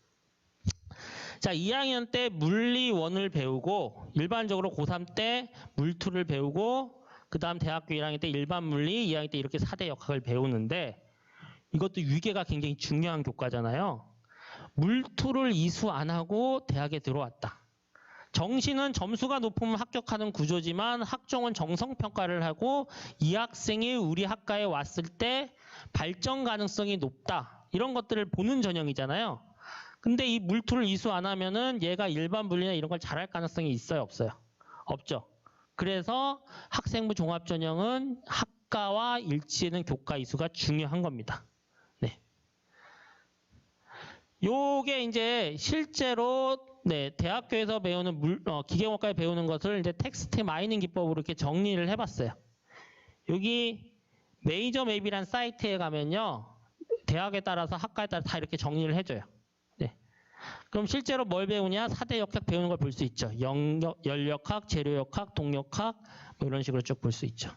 자, 2학년 때 물리 1을 배우고 일반적으로 고3 때 물2를 배우고 그다음 대학교 1학년 때 일반 물리, 2학년 때 이렇게 4대 역학을 배우는데 이것도 위계가 굉장히 중요한 교과잖아요. 물2를 이수 안 하고 대학에 들어왔다. 정시는 점수가 높으면 합격하는 구조지만 학종은 정성평가를 하고 이 학생이 우리 학과에 왔을 때 발전 가능성이 높다. 이런 것들을 보는 전형이잖아요. 근데 이 물2를 이수 안 하면은 얘가 일반 물리나 이런 걸 잘할 가능성이 있어요, 없어요? 없죠. 그래서 학생부 종합전형은 학과와 일치하는 교과 이수가 중요한 겁니다. 네. 요게 이제 실제로 대학교에서 배우는 기계공학과에 배우는 것을 이제 텍스트 마이닝 기법으로 이렇게 정리를 해봤어요. 여기 메이저 맵이란 사이트에 가면요, 대학에 따라서 학과에 따라 다 이렇게 정리를 해줘요. 네. 그럼 실제로 뭘 배우냐? 4대 역학 배우는 걸 볼 수 있죠. 연력학, 재료역학, 동력학 뭐 이런 식으로 쭉 볼 수 있죠.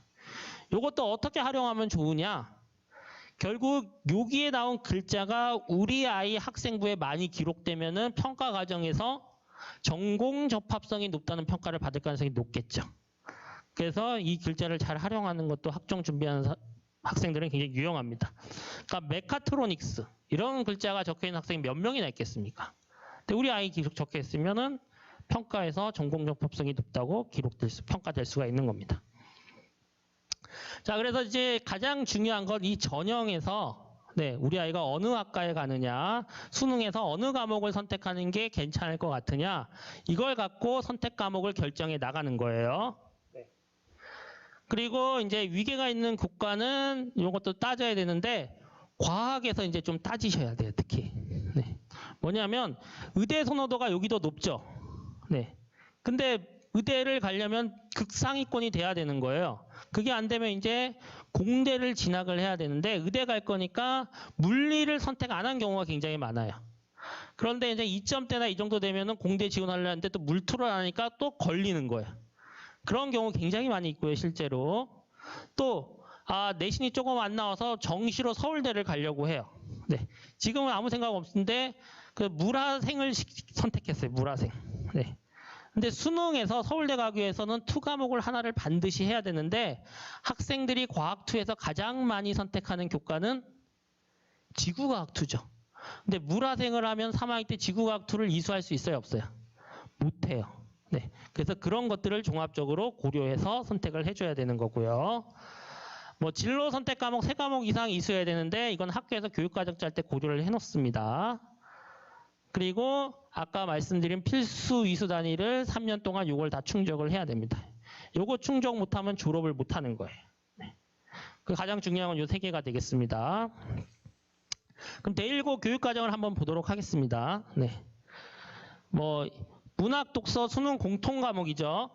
이것도 어떻게 활용하면 좋으냐? 결국 여기에 나온 글자가 우리 아이 학생부에 많이 기록되면은 평가 과정에서 전공 접합성이 높다는 평가를 받을 가능성이 높겠죠. 그래서 이 글자를 잘 활용하는 것도 학종 준비하는 학생들은 굉장히 유용합니다. 그러니까 메카트로닉스 이런 글자가 적혀 있는 학생이 몇 명이나 있겠습니까? 근데 우리 아이 기록 적혀 있으면은 평가에서 전공 접합성이 높다고 평가될 수가 있는 겁니다. 자, 그래서 이제 가장 중요한 건 이 전형에서 우리 아이가 어느 학과에 가느냐, 수능에서 어느 과목을 선택하는 게 괜찮을 것 같으냐, 이걸 갖고 선택 과목을 결정해 나가는 거예요. 그리고 이제 위계가 있는 교과는 이것도 따져야 되는데 과학에서 이제 좀 따지셔야 돼요, 특히. 뭐냐면 의대 선호도가 여기도 높죠. 근데 의대를 가려면 극상위권이 돼야 되는 거예요. 그게 안 되면 이제 공대를 진학을 해야 되는데 의대 갈 거니까 물리를 선택 안 한 경우가 굉장히 많아요. 그런데 이제 2점대나 이 정도 되면은 공대 지원하려는데 또 물투를 하니까 또 걸리는 거예요. 그런 경우 굉장히 많이 있고요, 실제로. 또 내신이 조금 안 나와서 정시로 서울대를 가려고 해요. 지금은 아무 생각 없는데 그 물화생을 선택했어요, 물화생. 근데 수능에서 서울대 가기 위해서는 2과목을 하나를 반드시 해야 되는데 학생들이 과학2에서 가장 많이 선택하는 교과는 지구과학2죠. 근데 물화생을 하면 3학기 때 지구과학2를 이수할 수 있어요, 없어요? 못해요. 그래서 그런 것들을 종합적으로 고려해서 선택을 해줘야 되는 거고요. 뭐 진로 선택 과목 3과목 이상 이수해야 되는데 이건 학교에서 교육과정 짤 때 고려를 해놓습니다. 그리고 아까 말씀드린 필수 이수 단위를 3년 동안 이걸 다 충족을 해야 됩니다. 요거 충족 못하면 졸업을 못하는 거예요. 그 가장 중요한 건 요 3개가 되겠습니다. 그럼 대1고 교육과정을 한번 보도록 하겠습니다. 뭐 문학, 독서, 수능 공통 과목이죠.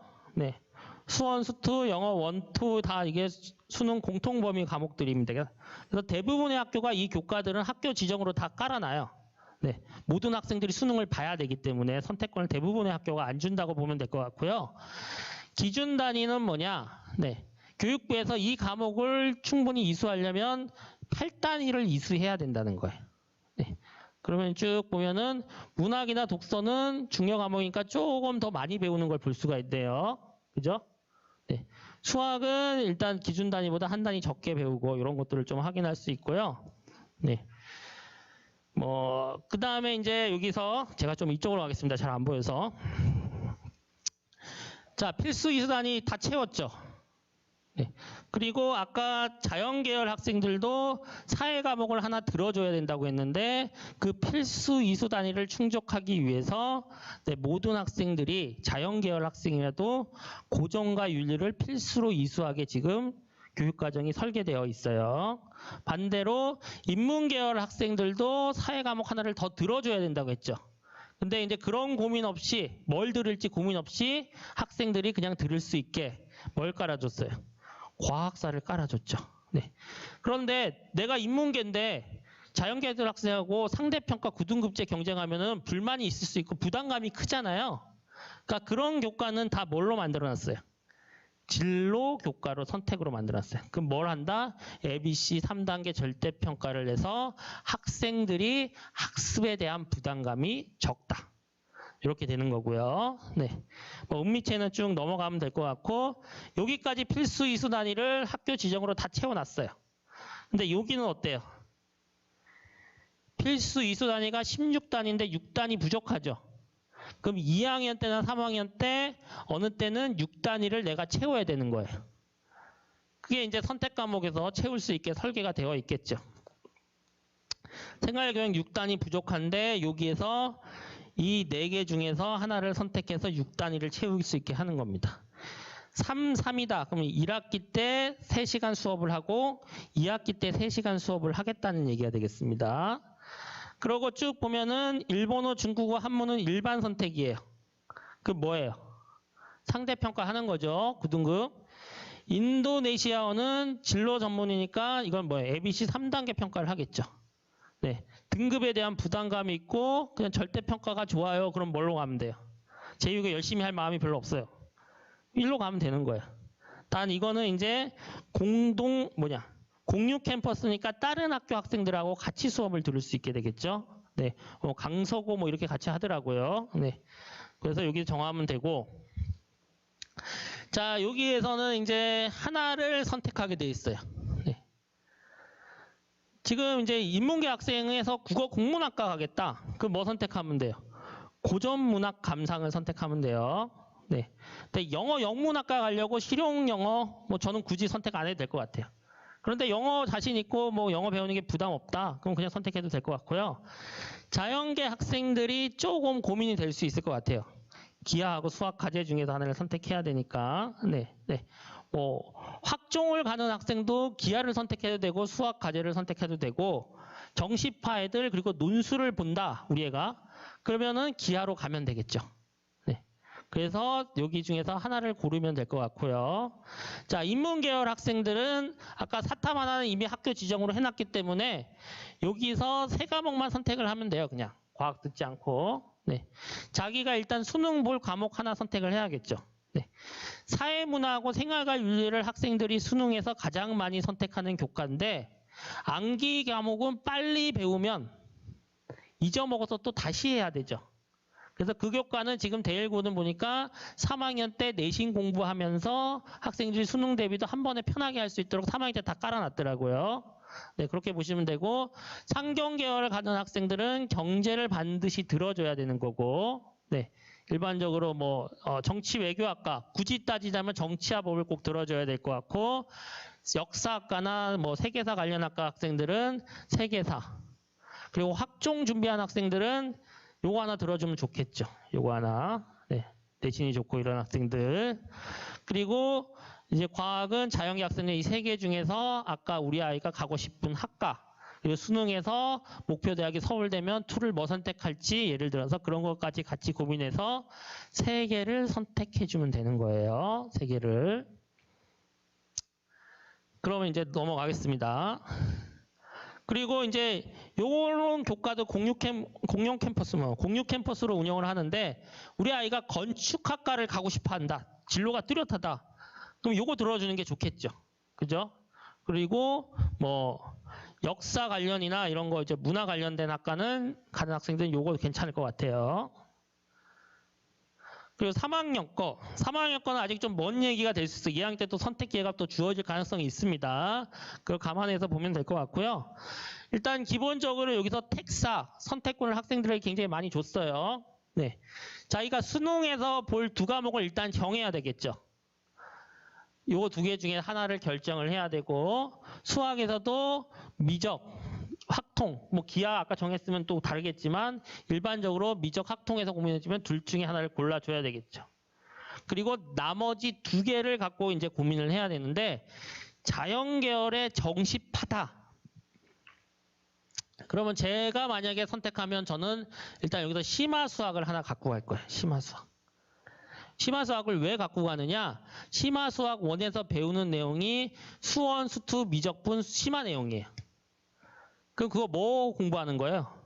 수원, 수투, 영어 1, 2 다 이게 수능 공통 범위 과목들입니다. 그래서 대부분의 학교가 이 교과들은 학교 지정으로 다 깔아놔요. 모든 학생들이 수능을 봐야 되기 때문에 선택권을 대부분의 학교가 안 준다고 보면 될 것 같고요. 기준 단위는 뭐냐? 교육부에서 이 과목을 충분히 이수하려면 8단위를 이수해야 된다는 거예요. 그러면 쭉 보면은 문학이나 독서는 중요 과목이니까 조금 더 많이 배우는 걸 볼 수가 있대요. 그죠? 수학은 일단 기준 단위보다 한 단위 적게 배우고 이런 것들을 좀 확인할 수 있고요. 뭐 그 다음에 이제 여기서 제가 좀 이쪽으로 가겠습니다. 잘 안 보여서. 자, 필수 이수 단위 다 채웠죠. 그리고 아까 자연계열 학생들도 사회 과목을 하나 들어줘야 된다고 했는데 그 필수 이수 단위를 충족하기 위해서 모든 학생들이 자연계열 학생이라도 고정과 윤리를 필수로 이수하게 지금 교육과정이 설계되어 있어요. 반대로 인문계열 학생들도 사회 과목 하나를 더 들어줘야 된다고 했죠. 근데 이제 그런 고민 없이 뭘 들을지 고민 없이 학생들이 그냥 들을 수 있게 뭘 깔아줬어요? 과학사를 깔아줬죠. 그런데 내가 인문계인데 자연계열 학생하고 상대평가 9등급제 경쟁하면은 불만이 있을 수 있고 부담감이 크잖아요. 그러니까 그런 교과는 다 뭘로 만들어놨어요? 진로 교과로 선택으로 만들었어요. 그럼 뭘 한다? ABC 3단계 절대평가를 해서 학생들이 학습에 대한 부담감이 적다. 이렇게 되는 거고요. 네. 뭐 은미체는 쭉 넘어가면 될 것 같고, 여기까지 필수 이수 단위를 학교 지정으로 다 채워놨어요. 근데 여기는 어때요? 필수 이수 단위가 16단위인데 6단위 부족하죠. 그럼 2학년 때나 3학년 때 어느 때는 6단위를 내가 채워야 되는 거예요. 그게 이제 선택 과목에서 채울 수 있게 설계가 되어 있겠죠. 생활교육 6단위 부족한데 여기에서 이 4개 중에서 하나를 선택해서 6단위를 채울 수 있게 하는 겁니다. 3이다. 그러면 1학기 때 3시간 수업을 하고 2학기 때 3시간 수업을 하겠다는 얘기가 되겠습니다. 그러고 쭉 보면은 일본어, 중국어, 한문은 일반 선택이에요. 그 뭐예요? 상대평가 하는 거죠. 9등급. 인도네시아어는 진로 전문이니까 이건 뭐예요? ABC 3단계 평가를 하겠죠. 네. 등급에 대한 부담감이 있고 그냥 절대평가가 좋아요. 그럼 뭘로 가면 돼요? 제6에 열심히 할 마음이 별로 없어요. 1로 가면 되는 거예요. 단 이거는 이제 공유 캠퍼스니까 다른 학교 학생들하고 같이 수업을 들을 수 있게 되겠죠. 네. 강서고 뭐 이렇게 같이 하더라고요. 네. 그래서 여기 정하면 되고. 자, 여기에서는 이제 하나를 선택하게 돼 있어요. 네. 지금 이제 인문계 학생에서 국어 국문학과 가겠다. 그럼 뭐 선택하면 돼요? 고전문학 감상을 선택하면 돼요. 네. 근데 영어 영문학과 가려고 실용 영어 뭐 저는 굳이 선택 안 해도 될 것 같아요. 그런데 영어 자신 있고 뭐 영어 배우는 게 부담 없다. 그럼 그냥 선택해도 될 것 같고요. 자연계 학생들이 조금 고민이 될 수 있을 것 같아요. 기하하고 수학 과제 중에서 하나를 선택해야 되니까. 네. 네. 학종을 가는 학생도 기하를 선택해도 되고 수학 과제를 선택해도 되고 정시파 애들 그리고 논술을 본다. 우리 애가. 그러면은 기하로 가면 되겠죠. 네. 그래서 여기 중에서 하나를 고르면 될 것 같고요. 자, 인문계열 학생들은 아까 사탐 하나는 이미 학교 지정으로 해놨기 때문에 여기서 3과목만 선택을 하면 돼요. 그냥 과학 듣지 않고. 네. 자기가 일단 수능 볼 과목 하나 선택을 해야겠죠. 네. 사회문화하고 생활과 윤리를 학생들이 수능에서 가장 많이 선택하는 교과인데 암기 과목은 빨리 배우면 잊어먹어서 또 다시 해야 되죠. 그래서 그 교과는 지금 대1고는 보니까 3학년 때 내신 공부하면서 학생들이 수능 대비도 한 번에 편하게 할 수 있도록 3학년 때 다 깔아놨더라고요. 네, 그렇게 보시면 되고 상경계열 가는 학생들은 경제를 반드시 들어줘야 되는 거고 네, 일반적으로 뭐 정치 외교학과 굳이 따지자면 정치와 법을 꼭 들어줘야 될 것 같고 역사학과나 뭐 세계사 관련 학과 학생들은 세계사 그리고 학종 준비한 학생들은 요거 하나 들어주면 좋겠죠. 요거 하나. 네. 내신이 좋고 이런 학생들. 그리고 이제 과학은 자연계 학생들 이 3개 중에서 아까 우리 아이가 가고 싶은 학과 그리고 수능에서 목표 대학이 서울대면 2를 뭐 선택할지 예를 들어서 그런 것까지 같이 고민해서 3개를 선택해 주면 되는 거예요. 3개를. 그러면 이제 넘어가겠습니다. 그리고 이제 요런 교과도 공유 캠퍼스로 운영을 하는데 우리 아이가 건축학과를 가고 싶어 한다. 진로가 뚜렷하다. 그럼 요거 들어주는 게 좋겠죠. 그죠? 그리고 뭐 역사 관련이나 이런 거 이제 문화 관련된 학과는 가는 학생들은 요거 괜찮을 것 같아요. 그리고 3학년 거는 아직 좀 먼 얘기가 될 수 있어요. 2학년 때 또 선택 기회가 또 주어질 가능성이 있습니다. 그걸 감안해서 보면 될 것 같고요. 일단 기본적으로 여기서 택사 선택권을 학생들에게 굉장히 많이 줬어요. 네. 자기가 수능에서 볼 2과목을 일단 정해야 되겠죠. 요거 2개 중에 하나를 결정을 해야 되고 수학에서도 미적, 학통, 뭐 기하 아까 정했으면 또 다르겠지만 일반적으로 미적, 학통에서 고민했지만 둘 중에 하나를 골라줘야 되겠죠. 그리고 나머지 2개를 갖고 이제 고민을 해야 되는데 자연계열의 정시파다. 그러면 제가 만약에 선택하면 저는 일단 여기서 심화수학을 하나 갖고 갈 거예요. 심화수학. 심화수학을 왜 갖고 가느냐? 심화수학 1에서 배우는 내용이 수원, 수투, 미적분, 심화 내용이에요. 그럼 그거 뭐 공부하는 거예요?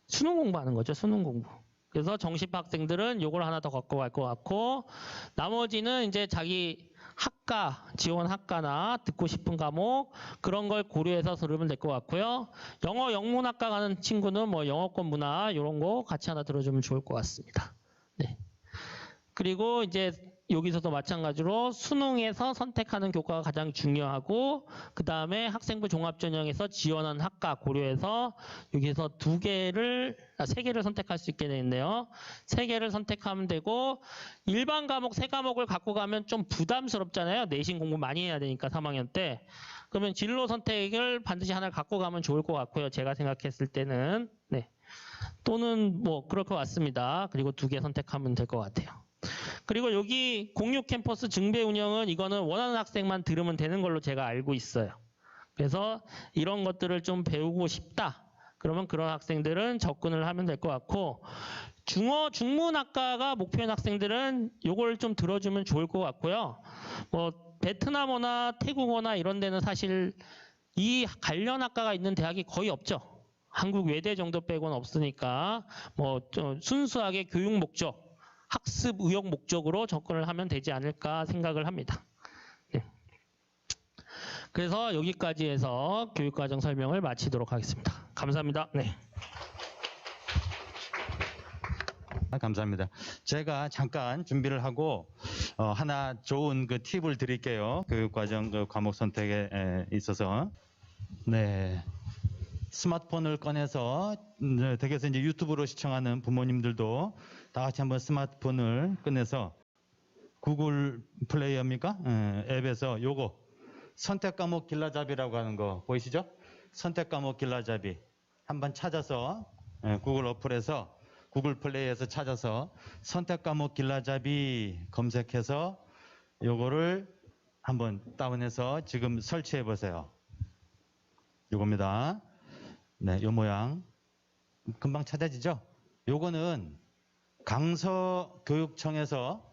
수능 공부하는 거죠. 수능 공부. 그래서 정시파 학생들은 요걸 하나 더 갖고 갈 것 같고, 나머지는 이제 자기 학과, 지원 학과나 듣고 싶은 과목 그런 걸 고려해서 들으면 될 것 같고요. 영어 영문학과 가는 친구는 뭐 영어권 문화 이런 거 같이 하나 들어주면 좋을 것 같습니다. 네. 그리고 이제 여기서도 마찬가지로 수능에서 선택하는 교과가 가장 중요하고, 그 다음에 학생부 종합전형에서 지원한 학과 고려해서 여기서 세 개를 선택할 수 있게 되는데요. 3개를 선택하면 되고, 일반 과목 3과목을 갖고 가면 좀 부담스럽잖아요. 내신 공부 많이 해야 되니까 3학년 때. 그러면 진로 선택을 반드시 하나를 갖고 가면 좋을 것 같고요. 제가 생각했을 때는. 네. 또는 뭐 그럴 것 같습니다. 그리고 2개 선택하면 될 것 같아요. 그리고 여기 공유 캠퍼스 증배 운영은 이거는 원하는 학생만 들으면 되는 걸로 제가 알고 있어요. 그래서 이런 것들을 좀 배우고 싶다. 그러면 그런 학생들은 접근을 하면 될 것 같고, 중문학과가 목표인 학생들은 이걸 좀 들어주면 좋을 것 같고요. 뭐 베트남어나 태국어나 이런 데는 사실 이 관련 학과가 있는 대학이 거의 없죠. 한국 외대 정도 빼고는 없으니까 뭐 순수하게 교육 목적, 학습 의욕 목적으로 접근을 하면 되지 않을까 생각을 합니다. 네. 그래서 여기까지 해서 교육과정 설명을 마치도록 하겠습니다. 감사합니다. 네. 감사합니다. 제가 잠깐 준비를 하고 하나 좋은 그 팁을 드릴게요. 교육과정 그 과목 선택에 있어서. 네. 스마트폰을 꺼내서 댁에서 이제 유튜브로 시청하는 부모님들도 다 같이 한번 스마트폰을 꺼내서 구글 플레이어입니까? 앱에서 요거 선택 과목 길라잡이라고 하는 거 보이시죠? 선택 과목 길라잡이 한번 찾아서 구글 어플에서 구글 플레이에서 찾아서 선택 과목 길라잡이 검색해서 요거를 한번 다운해서 지금 설치해 보세요. 요겁니다. 네, 요 모양 금방 찾아지죠? 요거는 강서교육청에서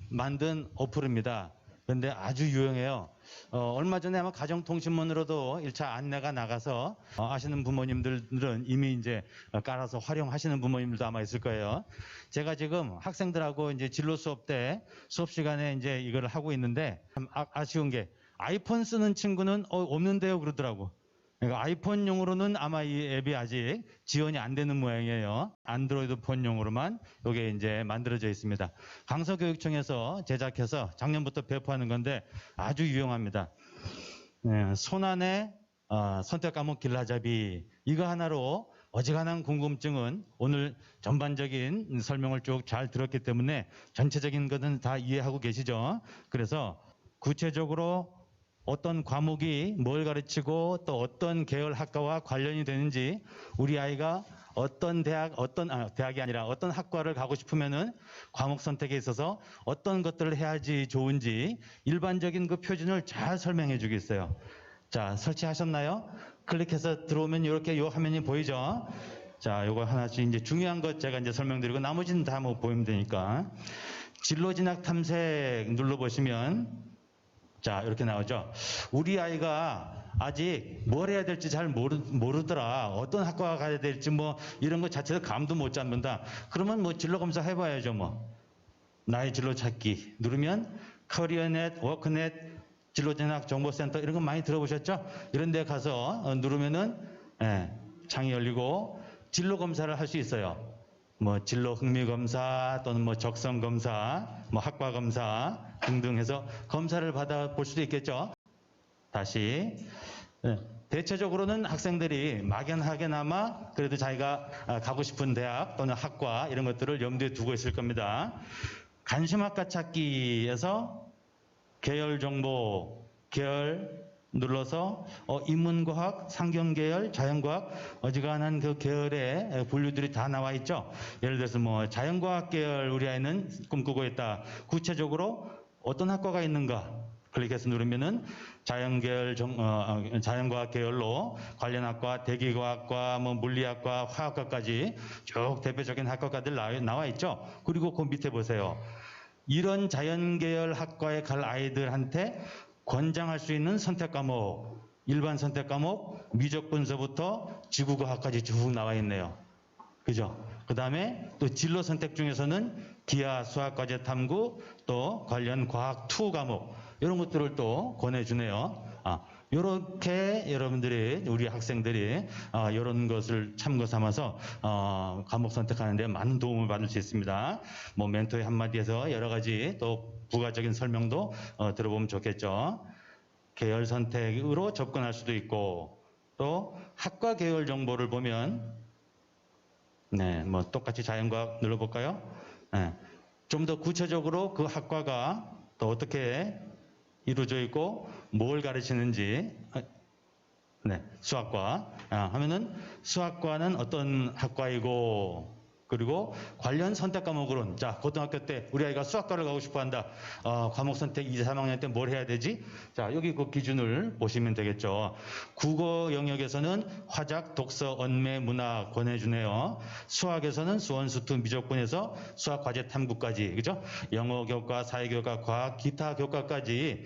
만든 어플입니다. 그런데 아주 유용해요. 얼마 전에 아마 가정통신문으로도 1차 안내가 나가서 아시는 부모님들은 이미 이제 깔아서 활용하시는 부모님들도 아마 있을 거예요. 제가 지금 학생들하고 이제 진로 수업 때 수업 시간에 이제 이걸 하고 있는데 참 아쉬운 게 아이폰 쓰는 친구는 없는데요 그러더라고. 그러니까 아이폰용으로는 아마 이 앱이 아직 지원이 안 되는 모양이에요. 안드로이드 폰용으로만 이게 이제 만들어져 있습니다. 강서교육청에서 제작해서 작년부터 배포하는 건데 아주 유용합니다. 네, 손안의 선택 과목 길라잡이 이거 하나로 어지간한 궁금증은 오늘 전반적인 설명을 쭉 잘 들었기 때문에 전체적인 것은 다 이해하고 계시죠? 그래서 구체적으로 어떤 과목이 뭘 가르치고 또 어떤 계열 학과와 관련이 되는지 우리 아이가 어떤 대학이 아니라 어떤 학과를 가고 싶으면은 과목 선택에 있어서 어떤 것들을 해야지 좋은지 일반적인 그 표준을 잘 설명해 주겠어요. 자, 설치하셨나요? 클릭해서 들어오면 이렇게 요 화면이 보이죠? 자, 요거 하나씩 이제 중요한 것 제가 이제 설명드리고 나머지는 다 뭐 보이면 되니까. 진로 진학 탐색 눌러보시면 자, 이렇게 나오죠. 우리 아이가 아직 뭘 해야 될지 잘 모르더라. 어떤 학과가 가야 될지 뭐 이런 것 자체도 감도 못 잡는다. 그러면 뭐 진로 검사 해봐야죠 뭐. 나의 진로 찾기 누르면 커리어넷, 워크넷, 진로진학 정보센터 이런 거 많이 들어보셨죠? 이런 데 가서 누르면은 창이 열리고 진로 검사를 할 수 있어요. 뭐 진로 흥미 검사 또는 뭐 적성 검사, 뭐 학과 검사 등등 해서 검사를 받아볼 수도 있겠죠. 다시 대체적으로는 학생들이 막연하게나마 그래도 자기가 가고 싶은 대학 또는 학과 이런 것들을 염두에 두고 있을 겁니다. 관심학과 찾기에서 계열 정보, 계열 눌러서 인문과학, 상경계열, 자연과학 어지간한 그 계열의 분류들이 다 나와 있죠. 예를 들어서 뭐 자연과학 계열 우리 아이는 꿈꾸고 있다. 구체적으로 어떤 학과가 있는가 클릭해서 누르면은 자연과학 계열로 관련 학과, 대기과학과, 뭐 물리학과, 화학과까지 쭉 대표적인 학과들 나와 있죠. 그리고 그 밑에 보세요. 이런 자연계열 학과에 갈 아이들한테 권장할 수 있는 선택 과목, 일반 선택 과목, 미적 분서부터 지구과학까지 쭉 나와 있네요. 그죠? 그다음에 또 진로 선택 중에서는 기하 수학과제 탐구 또 관련 과학 투 과목 이런 것들을 또 권해주네요. 이렇게 여러분들이 우리 학생들이 이런 것을 참고 삼아서 과목 선택하는 데 많은 도움을 받을 수 있습니다. 뭐 멘토의 한마디에서 여러 가지 또 부가적인 설명도 들어보면 좋겠죠. 계열 선택으로 접근할 수도 있고 또 학과 계열 정보를 보면 네, 뭐 똑같이 자연과학 눌러볼까요? 네, 좀 더 구체적으로 그 학과가 또 어떻게 이루어져 있고 뭘 가르치는지 네, 수학과 하면은 수학과는 어떤 학과이고 그리고 관련 선택 과목으로는 자 고등학교 때 우리 아이가 수학과를 가고 싶어 한다. 과목 선택 2, 3학년 때 뭘 해야 되지? 자 여기 그 기준을 보시면 되겠죠. 국어 영역에서는 화작, 독서, 언매, 문화 권해주네요. 수학에서는 수원, 수투, 미적분에서 수학 과제 탐구까지 그죠? 영어 교과, 사회 교과, 과학, 기타 교과까지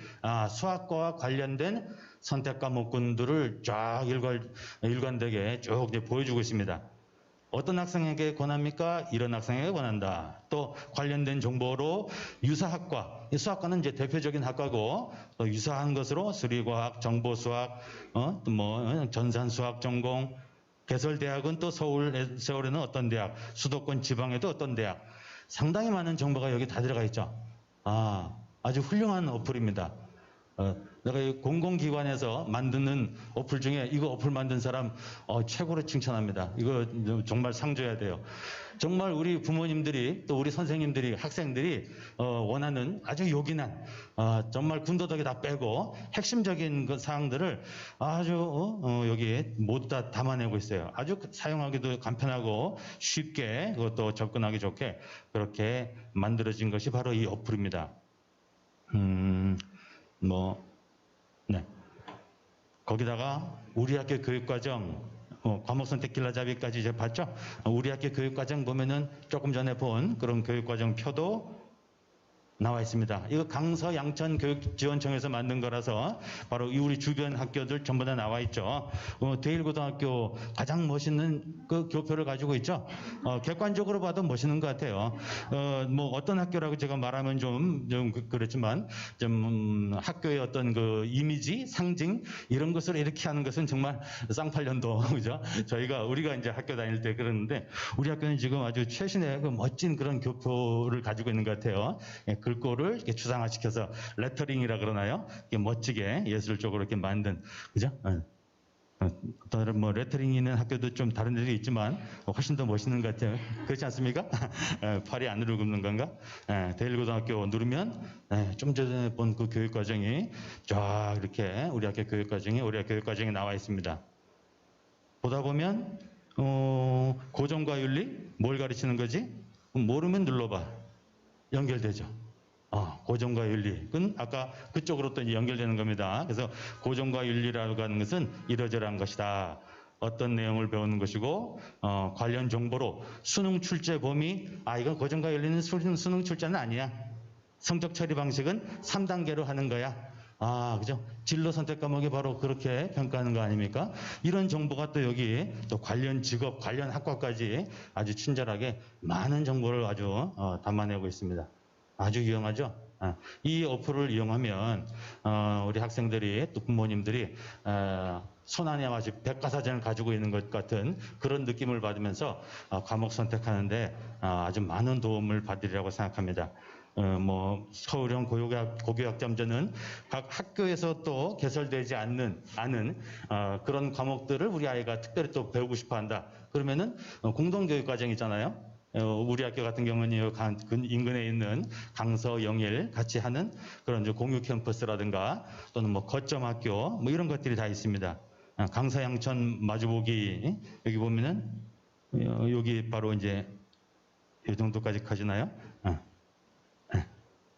수학과와 관련된 선택 과목군들을 쫙 일관되게 쭉 이제 보여주고 있습니다. 어떤 학생에게 권합니까? 이런 학생에게 권한다. 또 관련된 정보로 유사학과, 수학과는 이제 대표적인 학과고 또 유사한 것으로 수리과학, 정보수학, 또 뭐 전산수학 전공, 개설대학은 또 서울에는 어떤 대학, 수도권 지방에도 어떤 대학, 상당히 많은 정보가 여기 다 들어가 있죠. 아주 훌륭한 어플입니다. 내가 이 공공기관에서 만드는 어플 중에 이거 어플 만든 사람 최고로 칭찬합니다. 이거 정말 상 줘야 돼요. 정말 우리 부모님들이 또 우리 선생님들이 학생들이 원하는 아주 요긴한 정말 군더더기 다 빼고 핵심적인 그 사항들을 아주 여기에 모두 다 담아내고 있어요. 아주 사용하기도 간편하고 쉽게 그것도 접근하기 좋게 그렇게 만들어진 것이 바로 이 어플입니다. 네. 거기다가 우리 학교 교육과정, 과목 선택 길라잡이까지 이제 봤죠? 우리 학교 교육과정 보면은 조금 전에 본 그런 교육과정 표도 나와 있습니다. 이거 강서 양천 교육지원청에서 만든 거라서 바로 우리 주변 학교들 전부 다 나와 있죠. 대일고등학교 가장 멋있는 그 교표를 가지고 있죠. 객관적으로 봐도 멋있는 것 같아요. 뭐 어떤 학교라고 제가 말하면 좀 그렇지만 좀 학교의 어떤 그 이미지, 상징 이런 것을 이렇게 하는 것은 정말 쌍팔년도 그죠? 우리가 이제 학교 다닐 때 그러는데 우리 학교는 지금 아주 최신의 그 멋진 그런 교표를 가지고 있는 것 같아요. 글꼴을 이렇게 추상화시켜서 레터링이라 그러나요? 이렇게 멋지게 예술적으로 이렇게 만든, 그죠? 다른 뭐 레터링 있는 학교도 좀 다른 데도 있지만 훨씬 더 멋있는 것 같아요. 그렇지 않습니까? 팔이 안으로 굽는 건가? 대일고등학교 누르면 좀 전에 본 그 교육과정이 쫙 이렇게 우리 학교 교육과정이 나와 있습니다. 보다 보면 고정과 윤리 뭘 가르치는 거지? 모르면 눌러봐. 연결되죠. 고정과 윤리는 아까 그쪽으로 또 연결되는 겁니다. 그래서 고정과 윤리라고 하는 것은 이러저러한 것이다. 어떤 내용을 배우는 것이고 관련 정보로 수능 출제 범위 이건 고정과 윤리는 수능 출제는 아니야. 성적 처리 방식은 3단계로 하는 거야. 그죠? 진로 선택 과목이 바로 그렇게 평가하는 거 아닙니까? 이런 정보가 또 여기 또 관련 직업, 관련 학과까지 아주 친절하게 많은 정보를 아주 담아내고 있습니다. 아주 유용하죠? 이 어플을 이용하면 우리 학생들이 또 부모님들이 손안에 마치 백과사전을 가지고 있는 것 같은 그런 느낌을 받으면서 과목 선택하는데 아주 많은 도움을 받으리라고 생각합니다. 뭐 서울형 고교학점제는 각 학교에서 또 개설되지 않는 그런 과목들을 우리 아이가 특별히 또 배우고 싶어한다. 그러면은 공동교육과정이잖아요. 우리 학교 같은 경우는 인근에 있는 강서, 영일 같이 하는 그런 공유 캠퍼스라든가 또는 뭐 거점 학교 뭐 이런 것들이 다 있습니다. 강서, 양천 마주보기 여기 보면은 여기 바로 이제 이 정도까지 가지나요?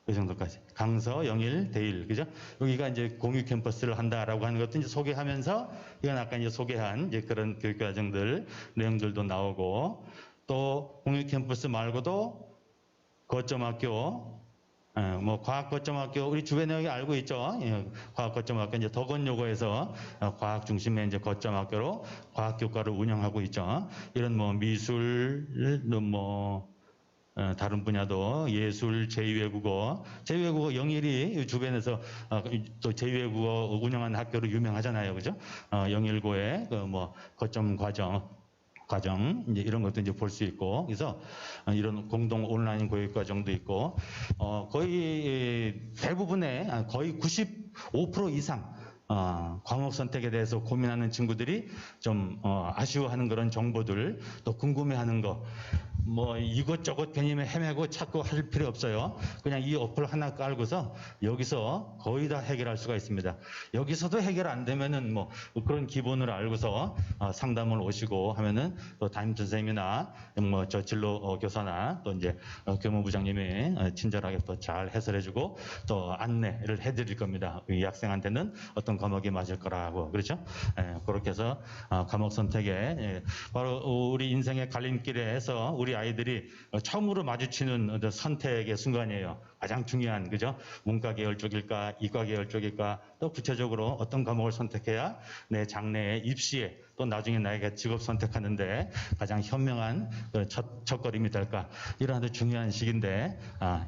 이 정도까지. 강서, 영일, 대일, 그죠? 여기가 이제 공유 캠퍼스를 한다라고 하는 것도 이제 소개하면서 이건 아까 이제 소개한 이제 그런 교육과정들 내용들도 나오고 또 공유 캠퍼스 말고도 거점 학교 뭐 과학거점학교 우리 주변에 여기 알고 있죠? 예, 과학거점학교 이제 덕원여고에서 과학 중심의 이제 거점학교로 과학교과를 운영하고 있죠. 이런 뭐 미술, 뭐 다른 분야도 예술, 제2외국어 영일이 주변에서 또 제2외국어 운영하는 학교로 유명하잖아요, 그죠? 영일고의 그 뭐 거점 과정 이제 이런 것도 이제 볼 수 있고, 그래서 이런 공동 온라인 교육 과정도 있고, 거의 대부분의 거의 95% 이상 과목 선택에 대해서 고민하는 친구들이 좀 아쉬워하는 그런 정보들, 또 궁금해하는 거, 뭐 이것저것 괜히 헤매고 찾고 할 필요 없어요. 그냥 이 어플 하나 깔고서 여기서 거의 다 해결할 수가 있습니다. 여기서도 해결 안 되면은 뭐 그런 기본을 알고서 상담을 오시고 하면은 또 담임 선생님이나 뭐 저 진로 교사나 또 이제 교무부장님이 친절하게 또 잘 해설해주고 또 안내를 해드릴 겁니다. 이 학생한테는 어떤 과목이 맞을 거라고, 그렇죠? 그렇게 해서 과목 선택에 바로 우리 인생의 갈림길에서 우리 아이들이 처음으로 마주치는 어떤 선택의 순간이에요. 가장 중요한, 그죠? 문과 계열 쪽일까, 이과 계열 쪽일까, 또 구체적으로 어떤 과목을 선택해야 내 장래의 입시에 또 나중에 나에게 직업 선택하는데 가장 현명한 첫걸음이 될까, 이런 아주 중요한 시기인데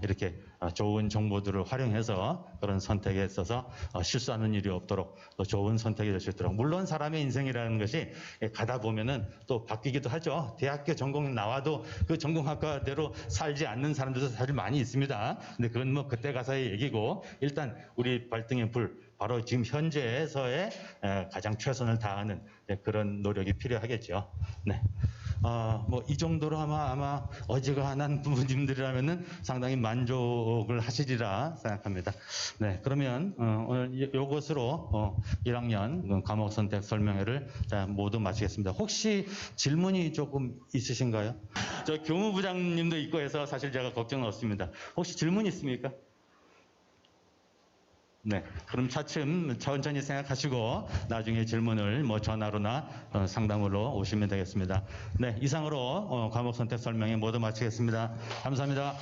이렇게 좋은 정보들을 활용해서 그런 선택에 있어서 실수하는 일이 없도록 또 좋은 선택이 될 수 있도록. 물론 사람의 인생이라는 것이 가다 보면은 또 바뀌기도 하죠. 대학교 전공 나와도 그 전공학과대로 살지 않는 사람들도 사실 많이 있습니다. 근데 그건 뭐 그때 가서의 얘기고, 일단 우리 발등의 불, 바로 지금 현재에서의 가장 최선을 다하는 그런 노력이 필요하겠죠. 네. 뭐 이 정도로 아마 어지간한 부모님들이라면은 상당히 만족을 하시리라 생각합니다. 네, 그러면 오늘 요것으로 1학년 과목 선택 설명회를 모두 마치겠습니다. 혹시 질문이 조금 있으신가요? 저 교무부장님도 있고 해서 사실 제가 걱정은 없습니다. 혹시 질문 있습니까? 네, 그럼 차츰 천천히 생각하시고 나중에 질문을 뭐 전화로나 상담으로 오시면 되겠습니다. 네, 이상으로 과목 선택 설명회 모두 마치겠습니다. 감사합니다.